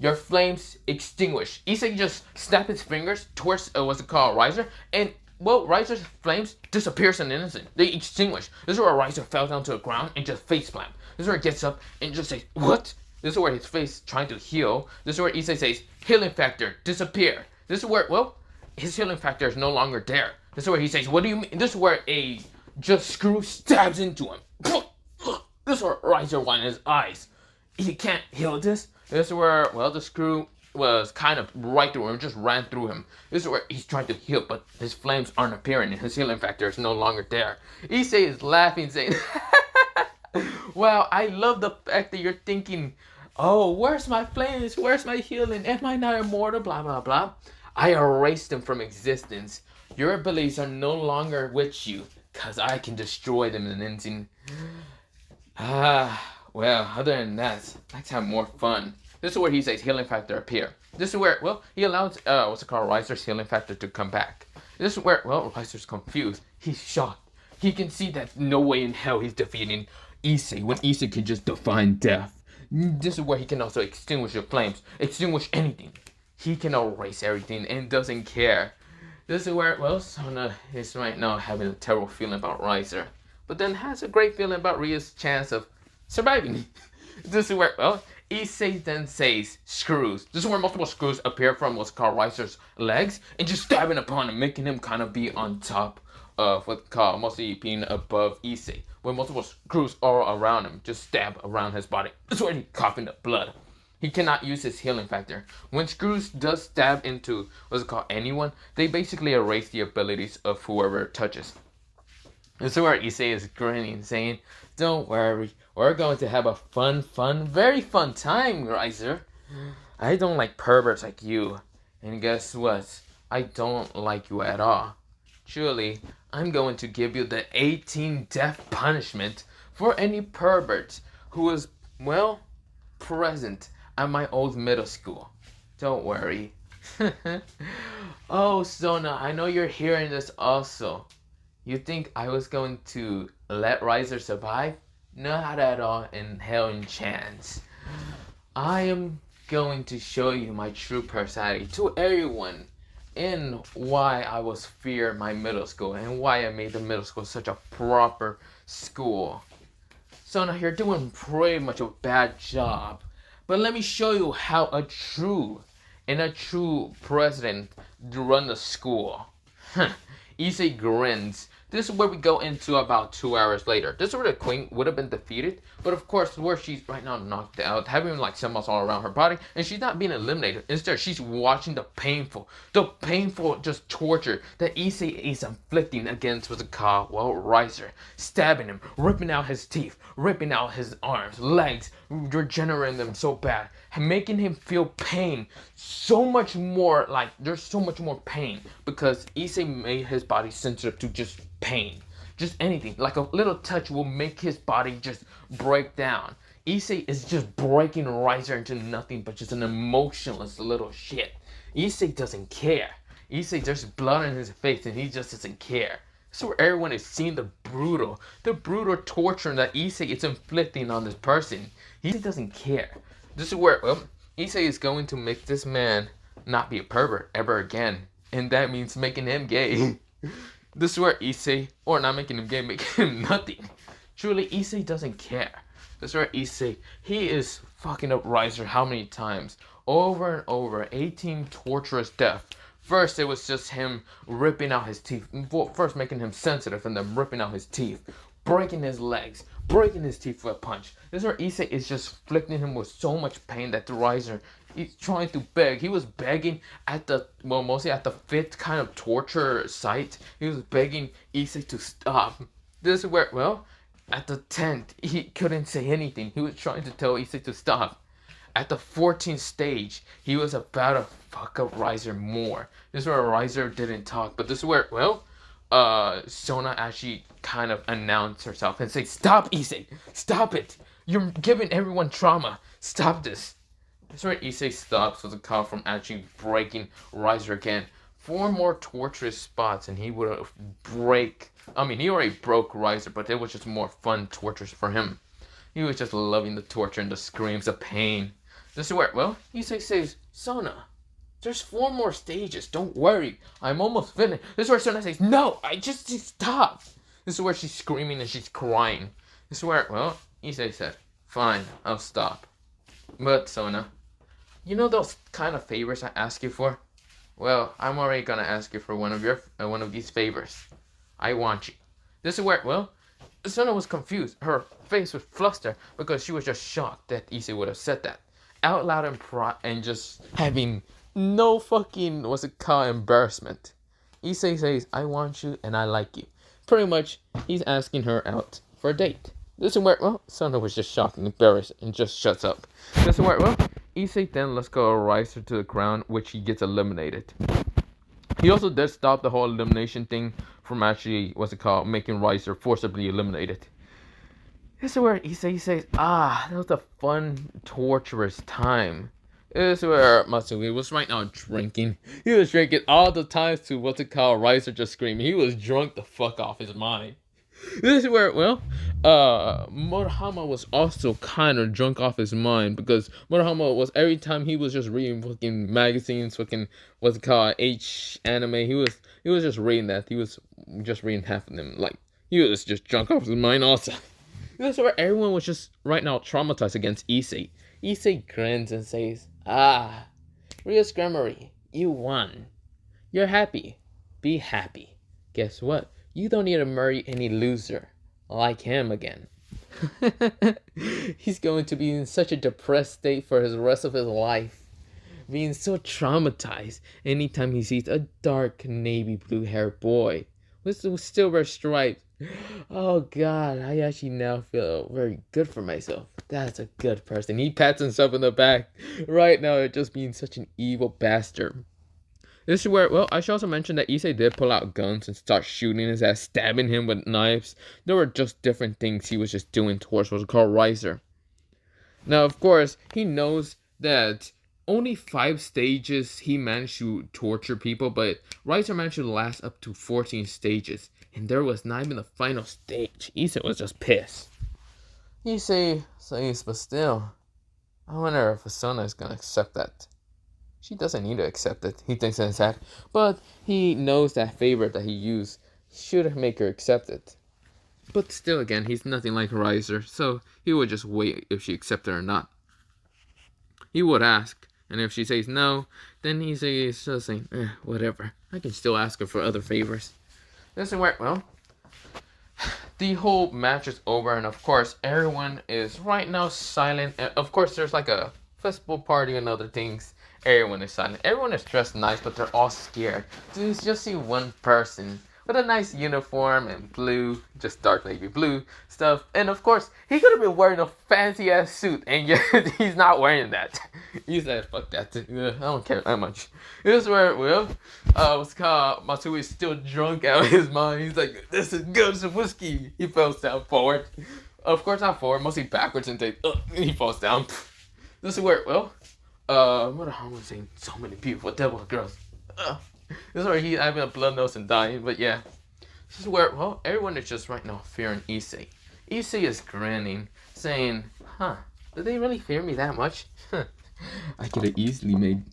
Your flames extinguish. Issei just snapped his fingers towards, what's it called, Riser, and, well, Riser's flames disappears in an instant. They extinguish. This is where Riser fell down to the ground and just faceplant. This is where he gets up and just says, what? This is where his face trying to heal. This is where Issei says, healing factor, disappear. This is where, well, his healing factor is no longer there. This is where he says, what do you mean? This is where a just screw stabs into him. This is where Riser winds his eyes. He can't heal this. This is where, well, the screw was kind of right through him, just ran through him. This is where he's trying to heal, but his flames aren't appearing and his healing factor is no longer there. Issei is laughing, saying, wow, I love the fact that you're thinking, oh, where's my flames? Where's my healing? Am I not immortal? Blah, blah, blah. I erased them from existence. Your abilities are no longer with you, because I can destroy them in an instant. Well, other than that, let's have more fun. This is where he says healing factor appear. This is where, well, he allows, what's it called, Riser's healing factor to come back. This is where, well, Riser's confused. He's shocked. He can see that no way in hell he's defeating Issei when Issei can just define death. This is where he can also extinguish the flames, extinguish anything. He can erase everything and doesn't care. This is where, well, Sona is right now having a terrible feeling about Riser, but then has a great feeling about Rhea's chance of surviving. This is where, well, Issei then says screws. This is where multiple screws appear from what's called Riser's legs and just stabbing upon him, making him kind of be on top of what's called mostly being above Issei, where multiple screws all around him just stab around his body. This is where he's coughing up blood. He cannot use his healing factor. When screws does stab into what's it called anyone, they basically erase the abilities of whoever it touches. This is where Issei is grinning, saying, don't worry, we're going to have a very fun time, Riser. I don't like perverts like you. And guess what? I don't like you at all. Surely, I'm going to give you the 18 death punishment for any pervert who is, well, present at my old middle school. Don't worry. Oh, Sona, I know you're hearing this also. You think I was going to let Riser survive? Not at all in hell and chance. I am going to show you my true personality to everyone and why I was feared my middle school and why I made the middle school such a proper school. So now you're doing pretty much a bad job. But let me show you how a true president run the school. Issei grins. This is where we go into about 2 hours later. This is where the queen would have been defeated, but of course, where she's right now knocked out, having like symbols all around her body, and she's not being eliminated. Instead, she's watching the painful just torture that Issei is inflicting against what's called, well, Riser, stabbing him, ripping out his teeth, ripping out his arms, legs, regenerating them so bad, making him feel pain so much more. Like there's so much more pain because Issei made his body sensitive to just pain, just anything. Like a little touch will make his body just break down. Issei is just breaking Riser into nothing but just an emotionless little shit. Issei doesn't care. Issei, there's blood in his face and he just doesn't care. So everyone is seeing the brutal torture that Issei is inflicting on this person. Issei doesn't care. This is where, well, Issei is going to make this man not be a pervert ever again. And that means making him gay. This is where Issei, or not making him gay, making him nothing. Truly, Issei doesn't care. This is where Issei, he is fucking up Riser how many times? Over and over, 18 torturous deaths. First, it was just him ripping out his teeth. First, making him sensitive and then ripping out his teeth. Breaking his legs. Breaking his teeth with a punch. This is where Issei is just inflicting him with so much pain that the Riser, he's trying to beg. He was begging at the, well, mostly at the 5th kind of torture site. He was begging Issei to stop. This is where, well, at the 10th, he couldn't say anything. He was trying to tell Issei to stop. At the 14th stage, he was about to fuck up Riser more. This is where Riser didn't talk, but this is where, well, Sona actually kind of announced herself and say, "Stop, Issei! Stop it! You're giving everyone trauma! Stop this!" This is where Issei stops with a call from actually breaking Riser again. 4 more torturous spots and he would have he already broke Riser, but it was just more fun tortures for him. He was just loving the torture and the screams of pain. This is where, well, Issei says, "Sona, there's 4 more stages. Don't worry. I'm almost finished." This is where Sona says, "No, I just stop." This is where she's screaming and she's crying. This is where, well, Issei said, "Fine, I'll stop. But, Sona, you know those kind of favors I ask you for? Well, I'm already gonna ask you for one of these favors. I want you." This is where, well, Sona was confused. Her face was flustered because she was just shocked that Issei would have said that out loud and just having no fucking, what's it called, embarrassment. Issei says, "I want you and I like you." Pretty much, he's asking her out for a date. This is where, well, Sona was just shocked and embarrassed and just shuts up. This is where, well, Issei then lets go of Riser to the ground, which he gets eliminated. He also did stop the whole elimination thing from actually, what's it called, making Riser forcibly eliminated. This is where Issei says, that was a fun, torturous time. This is where Matsui was right now drinking. He was drinking all the time to, what's it called, Riser just screaming. He was drunk the fuck off his mind. This is where, well, Murahama was also kind of drunk off his mind because Murahama was, every time he was just reading fucking magazines, fucking, what's it called, H anime, he was just reading that. He was just reading half of them. Like, he was just drunk off his mind also. This is where everyone was just right now traumatized against Issei. Issei grins and says, Ryu's Grammary, you won. You're happy. Be happy. Guess what? You don't need to marry any loser like him again. He's going to be in such a depressed state for the rest of his life. Being so traumatized anytime he sees a dark navy blue haired boy with silver stripes. Oh God, I actually now feel very good for myself. That's a good person. He pats himself in the back. Right now, just being such an evil bastard. This is where, well, I should also mention that Issei did pull out guns and start shooting his ass, stabbing him with knives. There were just different things he was just doing towards what's called Riser. Now, of course, he knows that only 5 stages he managed to torture people, but Riser managed to last up to 14 stages. And there was not even the final stage. Issei was just pissed. Issei says, but still, I wonder if Asuna is gonna accept that. She doesn't need to accept it. He thinks it's sad, but he knows that favorite that he used should make her accept it. But still, again, he's nothing like Riser, so he would just wait if she accepted it or not. He would ask, and if she says no, then he's just saying, whatever. I can still ask her for other favors. Doesn't work well. The whole match is over, and of course, everyone is right now silent. And of course, there's like a festival party and other things. Everyone is silent. Everyone is dressed nice, but they're all scared. So you just see one person with a nice uniform and blue, just dark navy blue stuff. And of course, he could have been wearing a fancy ass suit, and yet he's not wearing that. He said, fuck that. I don't care that much. Here's where it will. What's called Matsui is still drunk out of his mind. He's like, this is good, some whiskey. He falls down forward. Of course, not forward, mostly backwards, and he falls down. This is where it will. What am I saying? So many beautiful devil girls. This is where he's having a blood nose and dying, but yeah. This is where, well, everyone is just right now fearing Issei. Issei is grinning, saying, did they really fear me that much? I could have easily made,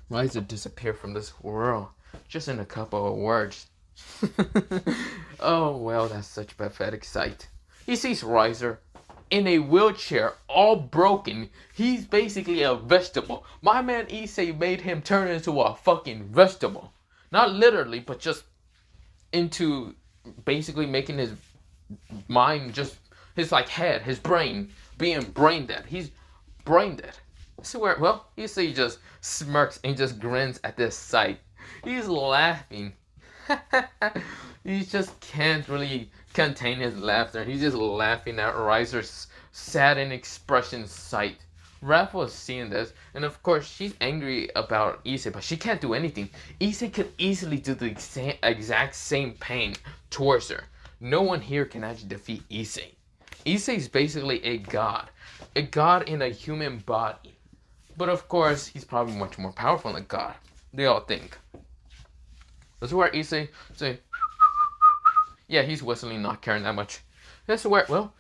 Riser disappear from this world, just in a couple of words. Oh, well, that's such a pathetic sight. He sees Riser in a wheelchair, all broken. He's basically a vegetable. My man Issei made him turn into a fucking vegetable. Not literally, but just into basically making his mind just, his like head, his brain, being brain dead. He's brain dead. See where, well, Issei just smirks and just grins at this sight. He's laughing. He just can't really contain his laughter. He's just laughing at Riser's saddened expression sight. Raph was seeing this, and of course she's angry about Issei, but she can't do anything. Issei could easily do the exact same pain towards her. No one here can actually defeat Issei. Issei is basically a god in a human body. But of course, he's probably much more powerful than a god. They all think. This is where Issei say, yeah, he's whistling, not caring that much. This is where, well,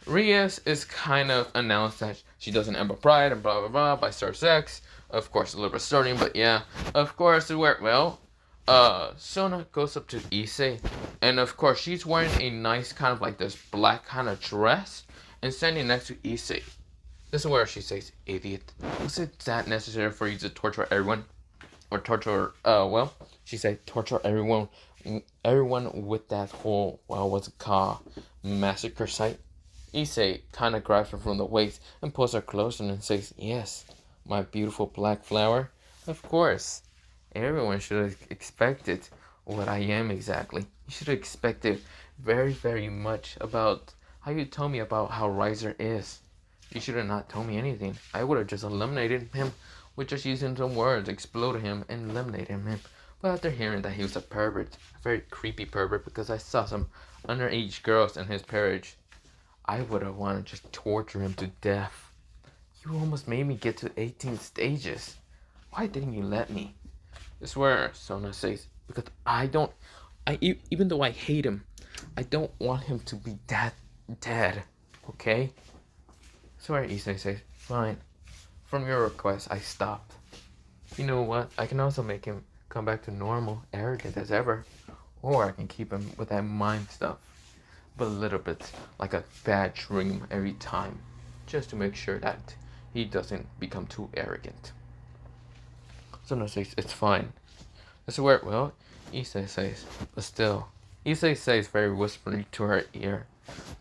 Rias is kind of announced that she doesn't have a pride and blah blah blah by Star Sex. Of course, a little bit starting, but yeah. Of course, this is where, well, Sona goes up to Issei, and of course, she's wearing a nice kind of like this black kind of dress and standing next to Issei. This is where she says, idiot. Was it that necessary for you to torture everyone? Or torture, well, she said torture everyone with that whole, well, what's it called, massacre site? Issei kind of grabs her from the waist and pulls her closer and says, yes, my beautiful black flower. Of course, everyone should have expected what I am exactly. You should have expected very, very much about how you told me about how Riser is. You should have not told me anything. I would have just eliminated him with just using some words, exploded him, and eliminated him. But after hearing that he was a pervert, a very creepy pervert, because I saw some underage girls in his peerage, I would have wanted to just torture him to death. You almost made me get to 18 stages. Why didn't you let me? I swear, Sona says, because even though I hate him, I don't want him to be that dead, okay? I swear, Issei says, fine. From your request, I stopped. You know what? I can also make him come back to normal, arrogant as ever. Or I can keep him with that mind stuff. But a little bit like a bad dream every time. Just to make sure that he doesn't become too arrogant. Sona says, it's fine. I swear, well, Issei says, but still. Issei says very whisperly to her ear,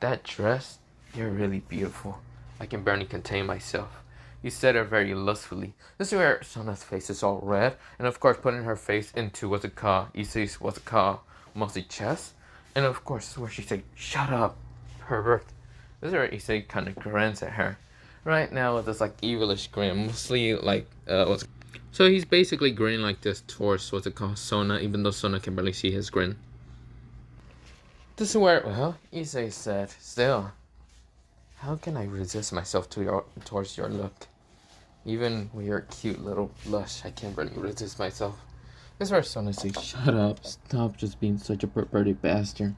that dress, you're really beautiful. I can barely contain myself. He said it very lustfully. This is where Sona's face is all red, and of course putting her face into what's it called, Issei's what's it called, mostly chest. And of course this is where she said, shut up, pervert. This is where Issei kind of grins at her. Right now with this like evilish grin, mostly like, so he's basically grinning like this towards what's it called, Sona, even though Sona can barely see his grin. This is where, well, Issei said, still, how can I resist myself towards your look? Even with your cute little blush, I can't really resist myself. This is where Sona says, shut up, stop just being such a perverted bastard.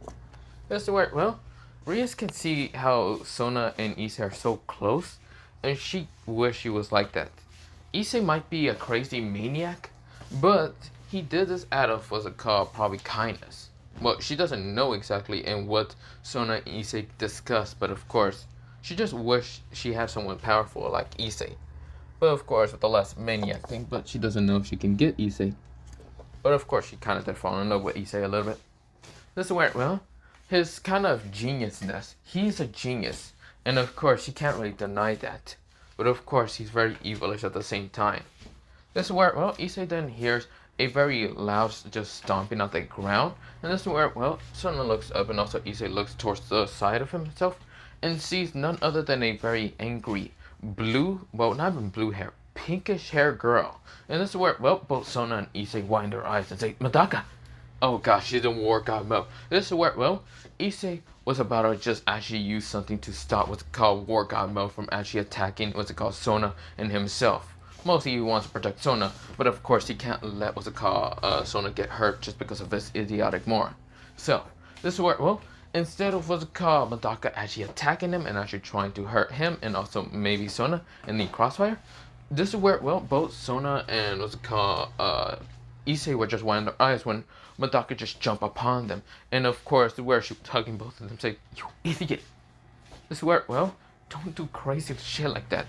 This is where, well, Rias can see how Sona and Issei are so close, and she wish she was like that. Issei might be a crazy maniac, but he did this out of what's it called, probably kindness. Well, she doesn't know exactly in what Sona and Issei discussed, but of course, she just wished she had someone powerful like Issei. But of course, with the less maniac thing, but she doesn't know if she can get Issei. But of course, she kind of did fall in love with Issei a little bit. This is where, well, his kind of geniusness. He's a genius, and of course, she can't really deny that. But of course, he's very evilish at the same time. This is where, well, Issei then hears a very loud just stomping on the ground. And this is where, well, Sona looks up and also Issei looks towards the side of himself and sees none other than a very angry blue, well, not even blue hair, pinkish hair girl. And this is where, well, both Sona and Issei wind their eyes and say, Madaka! Oh gosh, she's in war god mode. This is where, well, Issei was about to just actually use something to stop what's called war god mode from actually attacking what's it called Sona and himself. Mostly he wants to protect Sona, but of course he can't let what's it called Sona get hurt just because of this idiotic moron. So, this is where, well, instead of what's it called Madaka actually attacking him and actually trying to hurt him and also maybe Sona in the crossfire, this is where, well, both Sona and what's it called Issei were just winding their eyes when Madaka just jumped upon them. And of course, where she was hugging both of them, say, you idiot! This is where, well, don't do crazy shit like that.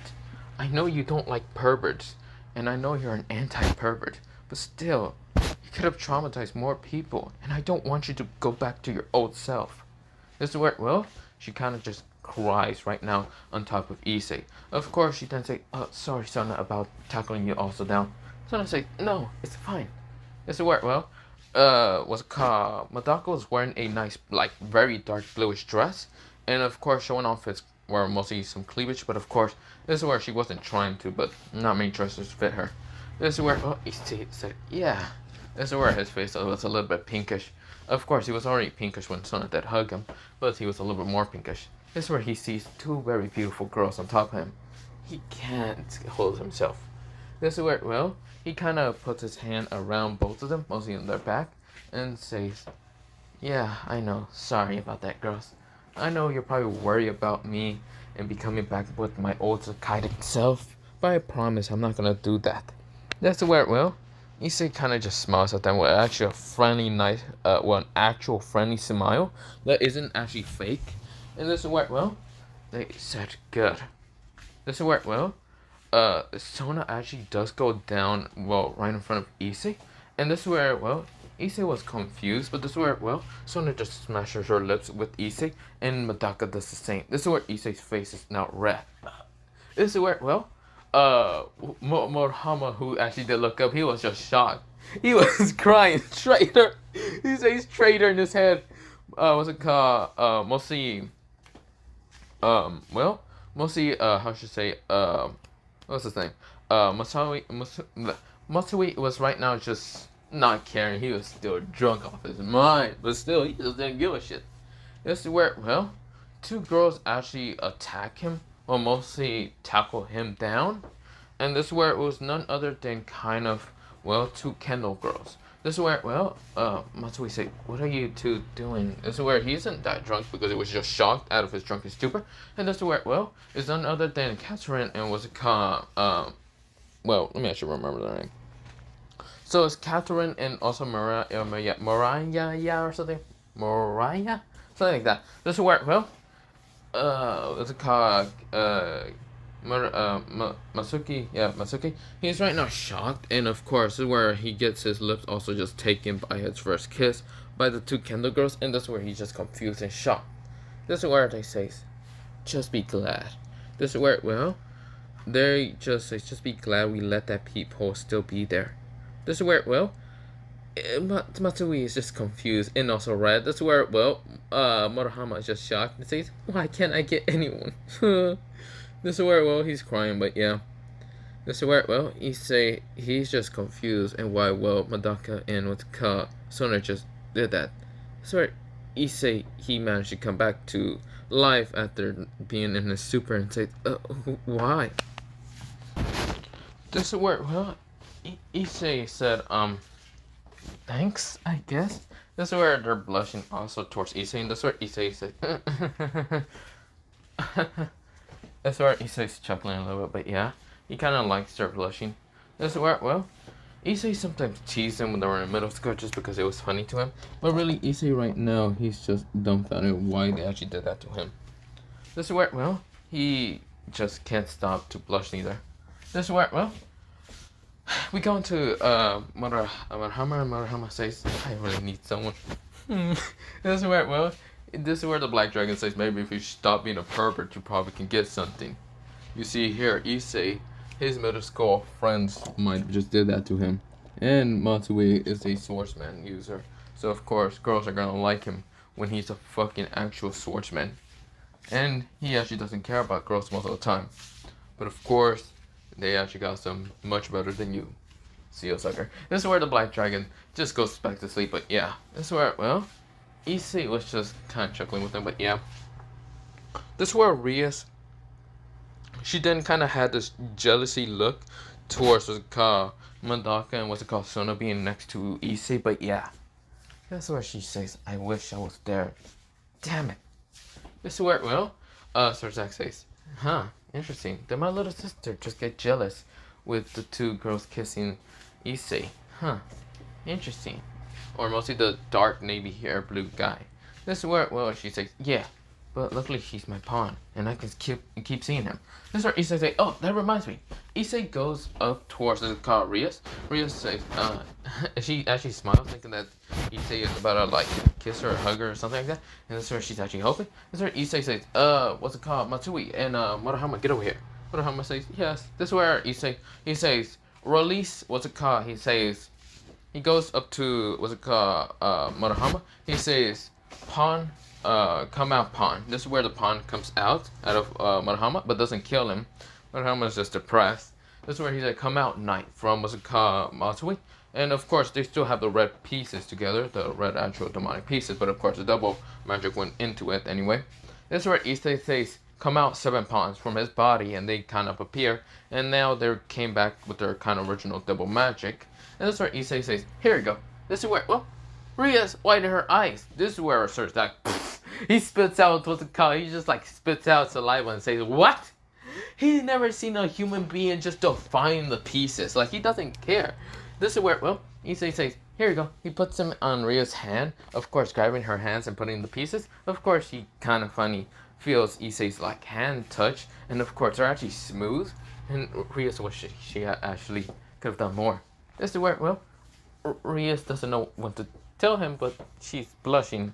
I know you don't like perverts, and I know you're an anti-pervert, but still, you could have traumatized more people, and I don't want you to go back to your old self. This is where, well, she kind of just cries right now on top of Issei. Of course, she then say, oh, sorry, Sona, about tackling you also down. Sona say, no, it's fine. This is where, well, what's it called? Madaka was wearing a nice, like, very dark bluish dress, and of course, showing off his, well, mostly some cleavage, but of course, this is where she wasn't trying to, but not many dresses fit her. This is where, oh, Issei said, yeah. This is where his face was a little bit pinkish. Of course, he was already pinkish when Sona did hug him, but he was a little bit more pinkish. This is where he sees two very beautiful girls on top of him. He can't hold himself. This is where, well, he kind of puts his hand around both of them, mostly on their back, and says, yeah, I know, sorry about that, girls. I know you're probably worried about me and becoming back with my old psychotic self, but I promise I'm not gonna do that. That's where, well, Issei kind of just smiles at them with actually a friendly, nice, an actual friendly smile that isn't actually fake. And this is where, well, they said good. This is where, well, Sona actually does go down, well, right in front of Issei. And this is where, well, Issei was confused, but this is where, well, Sona just smashes her lips with Issei, and Madaka does the same. This is where Issei's face is now red. This is where, well, Morihama, who actually did look up, he was just shocked. He was crying, traitor. He says traitor in his head. What's it called? Mostly, well, mostly, how should I say, what's his name? Matsui was right now just not caring. He was still drunk off his mind, but still, he just didn't give a shit. This is where, well, two girls actually attack him, or mostly tackle him down. And this is where it was none other than kind of, well, two Kendall girls. This is where, well, Matsui said, what are you two doing? This is where he isn't that drunk because he was just shocked out of his drunken stupor. And this is where, well, it's none other than Catherine and what's it called, well, let me actually remember their name. So it's Catherine and also Mariah or something? Mariah? Something like that. This is where, well, what's it called, Masuki, yeah, Masuki. He's right now shocked, and of course, this is where he gets his lips also just taken by his first kiss by the two Kendall girls, and this is where he's just confused and shocked. This is where they say, just be glad. This is where, well, they just say, just be glad we let that peephole still be there. This is where, well, Matsui is just confused and also red. This is where, well, Morihama is just shocked and says, why can't I get anyone? This is where, well, he's crying, but yeah. This is where, well, he's just confused and why, well, Madaka and what's called Sona just did that. This is where Issei, he managed to come back to life after being in his super and say, why? This is where, well, Issei said, thanks, I guess. This is where they're blushing also towards Issei, and this is where Issei said, that's where Issei's chuckling a little bit, but yeah, he kind of likes her blushing. This is where, well, Issei sometimes teased him when they were in middle school just because it was funny to him, but really, Issei right now, he's just dumbfounded why they actually did that to him. This is where, well, he just can't stop to blush neither. This is where, well, we go into Murahama, and Murahama says, I really need someone. This is where, well, this is where the Black Dragon says, maybe if you stop being a pervert, you probably can get something. You see here, Issei, his middle school friends might just did that to him. And Matsui is a swordsman user. So of course, girls are gonna like him when he's a fucking actual swordsman. And he actually doesn't care about girls most of the time. But of course, they actually got some much better than you. Seal sucker. This is where the Black Dragon just goes back to sleep, but yeah. This is where, well, Issei was just kind of chuckling with him, but yeah. This is where Rias, she then kind of had this jealousy look towards what's it called Madaka and what's it called Sona being next to Issei, but yeah. That's where she says, I wish I was there. Damn it. This is where, well, Sir Zack says, huh, interesting. Did my little sister just get jealous with the two girls kissing Issei? Huh, interesting. Or mostly the dark navy hair blue guy. This is where, well, she says, yeah, but luckily he's my pawn, and I can keep seeing him. This is where Issei says, oh, that reminds me. Issei goes up towards the car, Rias. Rias says, she actually smiles, thinking that Issei is about to, like, kiss her or hug her or something like that. And this is where she's actually hoping. This is where Issei says, what's it called? Matsui and, Murahama, get over here. Murahama says, yes. This is where Issei, he says, release, what's it called? He says, he goes up to, what's it called, Murahama. He says, pawn, come out pawn. This is where the pawn comes out of Murahama, but doesn't kill him. Murahama is just depressed. This is where he said, come out knight from, what's it called, Matsui. And of course, they still have the red pieces together, the red actual demonic pieces, but of course, the double magic went into it anyway. This is where Issei says, come out 7 pawns from his body, and they kind of appear, and now they came back with their kind of original double magic. And this is where Issei says, here you go. This is where, well, Rias widened her eyes. This is where Sir Zack, he spits out, what's it called? He just like spits out saliva and says, what? He's never seen a human being just define the pieces. Like, he doesn't care. This is where, well, Issei says, here you go. He puts them on Ria's hand. Of course, grabbing her hands and putting the pieces. Of course, he kind of funny feels Issei's like hand touch. And of course, they're actually smooth. And Rias wishes she actually could have done more. This is where, well, Rias doesn't know what to tell him, but she's blushing.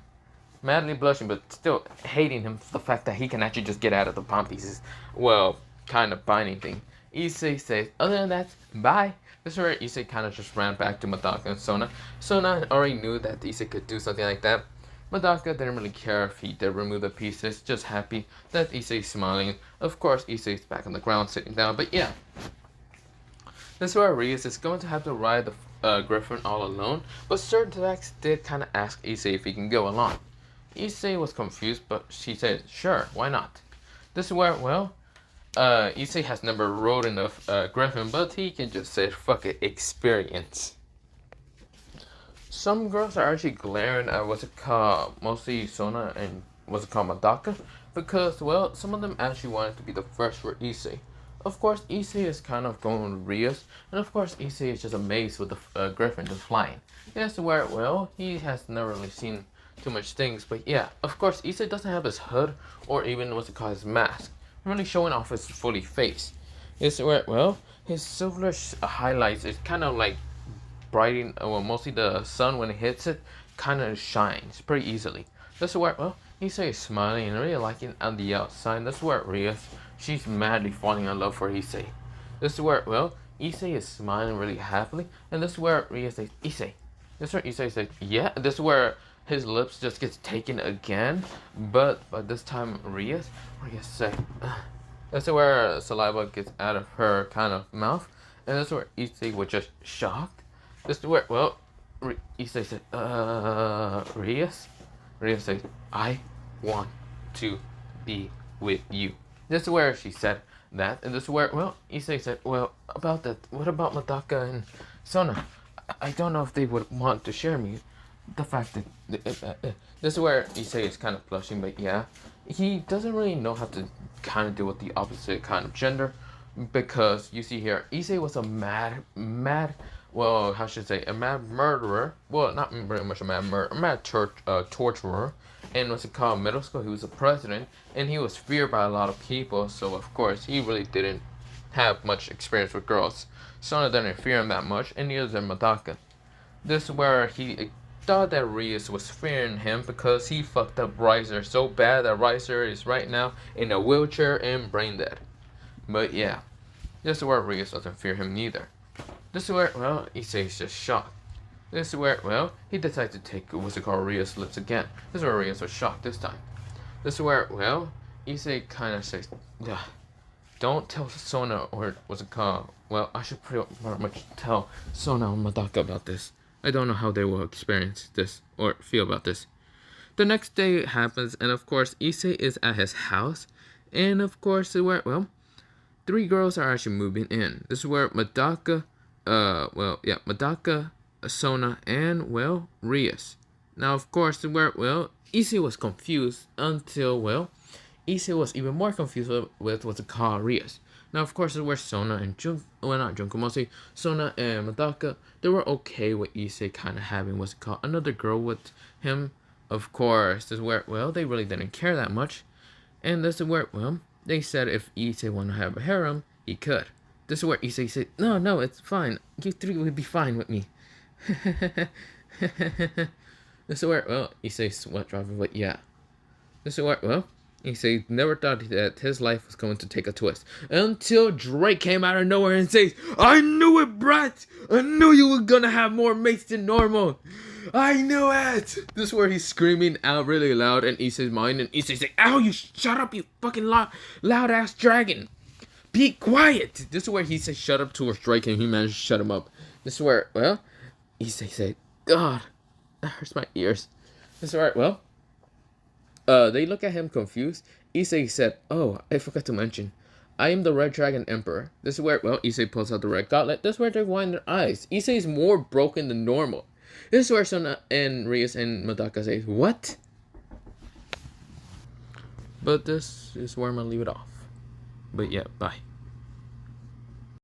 Madly blushing, but still hating him for the fact that he can actually just get out of the palm pieces. Well, kind of binding thing. Issei says, other than that, bye. This is where Issei kind of just ran back to Madaka and Sona. Sona already knew that Issei could do something like that. Madaka didn't really care if he did remove the pieces, just happy that Issei's smiling. Of course, Issei's back on the ground sitting down, but yeah. This is where Rias is going to have to ride the Griffin all alone, but Sir Zack did kind of ask Issei if he can go along. Issei was confused, but she said, sure, why not? This is where, well, Issei has never rode in the Griffin, but he can just say, fuck it, experience. Some girls are actually glaring at what's it called, mostly Sona and what's it called, Madaka, because, well, some of them actually wanted to be the first for Issei. Of course, Issei is kind of going with Rias, and of course, Issei is just amazed with the Griffin just flying. Yes, where, well, he has never really seen too much things, but yeah, of course, Issei doesn't have his hood, or even what's it called, his mask, really showing off his fully face. It's where, well, his silver highlights is kind of like brightening, well, mostly the sun when it hits it, kind of shines pretty easily. This is where, well, Issei is smiling and really liking on the outside. This is where Rias, she's madly falling in love for Issei. This is where, well, Issei is smiling really happily, and this is where Rias says, Issei. This is where Issei says, yeah. This is where his lips just gets taken again, but this time Rias says, this is where saliva gets out of her kind of mouth, and this is where Issei was just shocked. This is where, well, Issei said, Rias? Rias says, I want to be with you. This is where she said, that. And this is where, well, Issei said, well, about that, what about Madaka and Sona? I don't know if they would want to share me. The fact that this is where Issei is kind of blushing, but yeah, he doesn't really know how to kind of deal with the opposite kind of gender, because you see here, Issei was a mad, well, how should I say, a mad murderer. Well, not very much a mad murderer, a mad torturer. And what's it called? Middle school, he was a president, and he was feared by a lot of people. So of course, he really didn't have much experience with girls. Sona didn't fear him that much, and neither did Madaka. This is where he thought that Rias was fearing him because he fucked up Riser so bad that Riser is right now in a wheelchair and brain dead. But yeah, this is where Rias doesn't fear him neither. This is where, well, Issei is just shocked. This is where, well, he decided to take what's it called Rias' lips again. This is where Rias was shocked this time. This is where, well, Issei kind of says, don't tell Sona or what's it called. Well, I should pretty much tell Sona and Madaka about this. I don't know how they will experience this or feel about this. The next day happens, and of course, Issei is at his house. And of course, where, well, 3 girls are actually moving in. This is where Madaka, Madaka, Sona, and, well, Rias. Now, of course, where, well, Issei was confused until, well, Issei was even more confused with what's it called Rias. Now, of course, this is where Sona and not Junko, mostly Sona and Madaka, they were okay with Issei kind of having what's it called another girl with him. Of course, this is where, well, they really didn't care that much. And this is where, well, they said if Issei wanted to have a harem, he could. This is where Issei said, no, it's fine. You 3 would be fine with me. This is where, well, Issei sweat driving, but yeah. This is where, well, Issei never thought that his life was going to take a twist. Until Drake came out of nowhere and says, I knew it, brat! I knew you were gonna have more mates than normal! I knew it! This is where he's screaming out really loud in Issei's mind, and Issei's like, ow, you shut up, you fucking loud-ass dragon! Be quiet! This is where he says shut up to Drake, and he managed to shut him up. This is where, well, Issei said, God, that hurts my ears. This is where, well, they look at him confused. Issei said, oh, I forgot to mention, I am the Red Dragon Emperor. This is where, well, Issei pulls out the red gauntlet. This is where they wind their eyes. Issei is more broken than normal. This is where Sona and Rias and Madaka say, what? But this is where I'm gonna leave it off. But yeah, bye.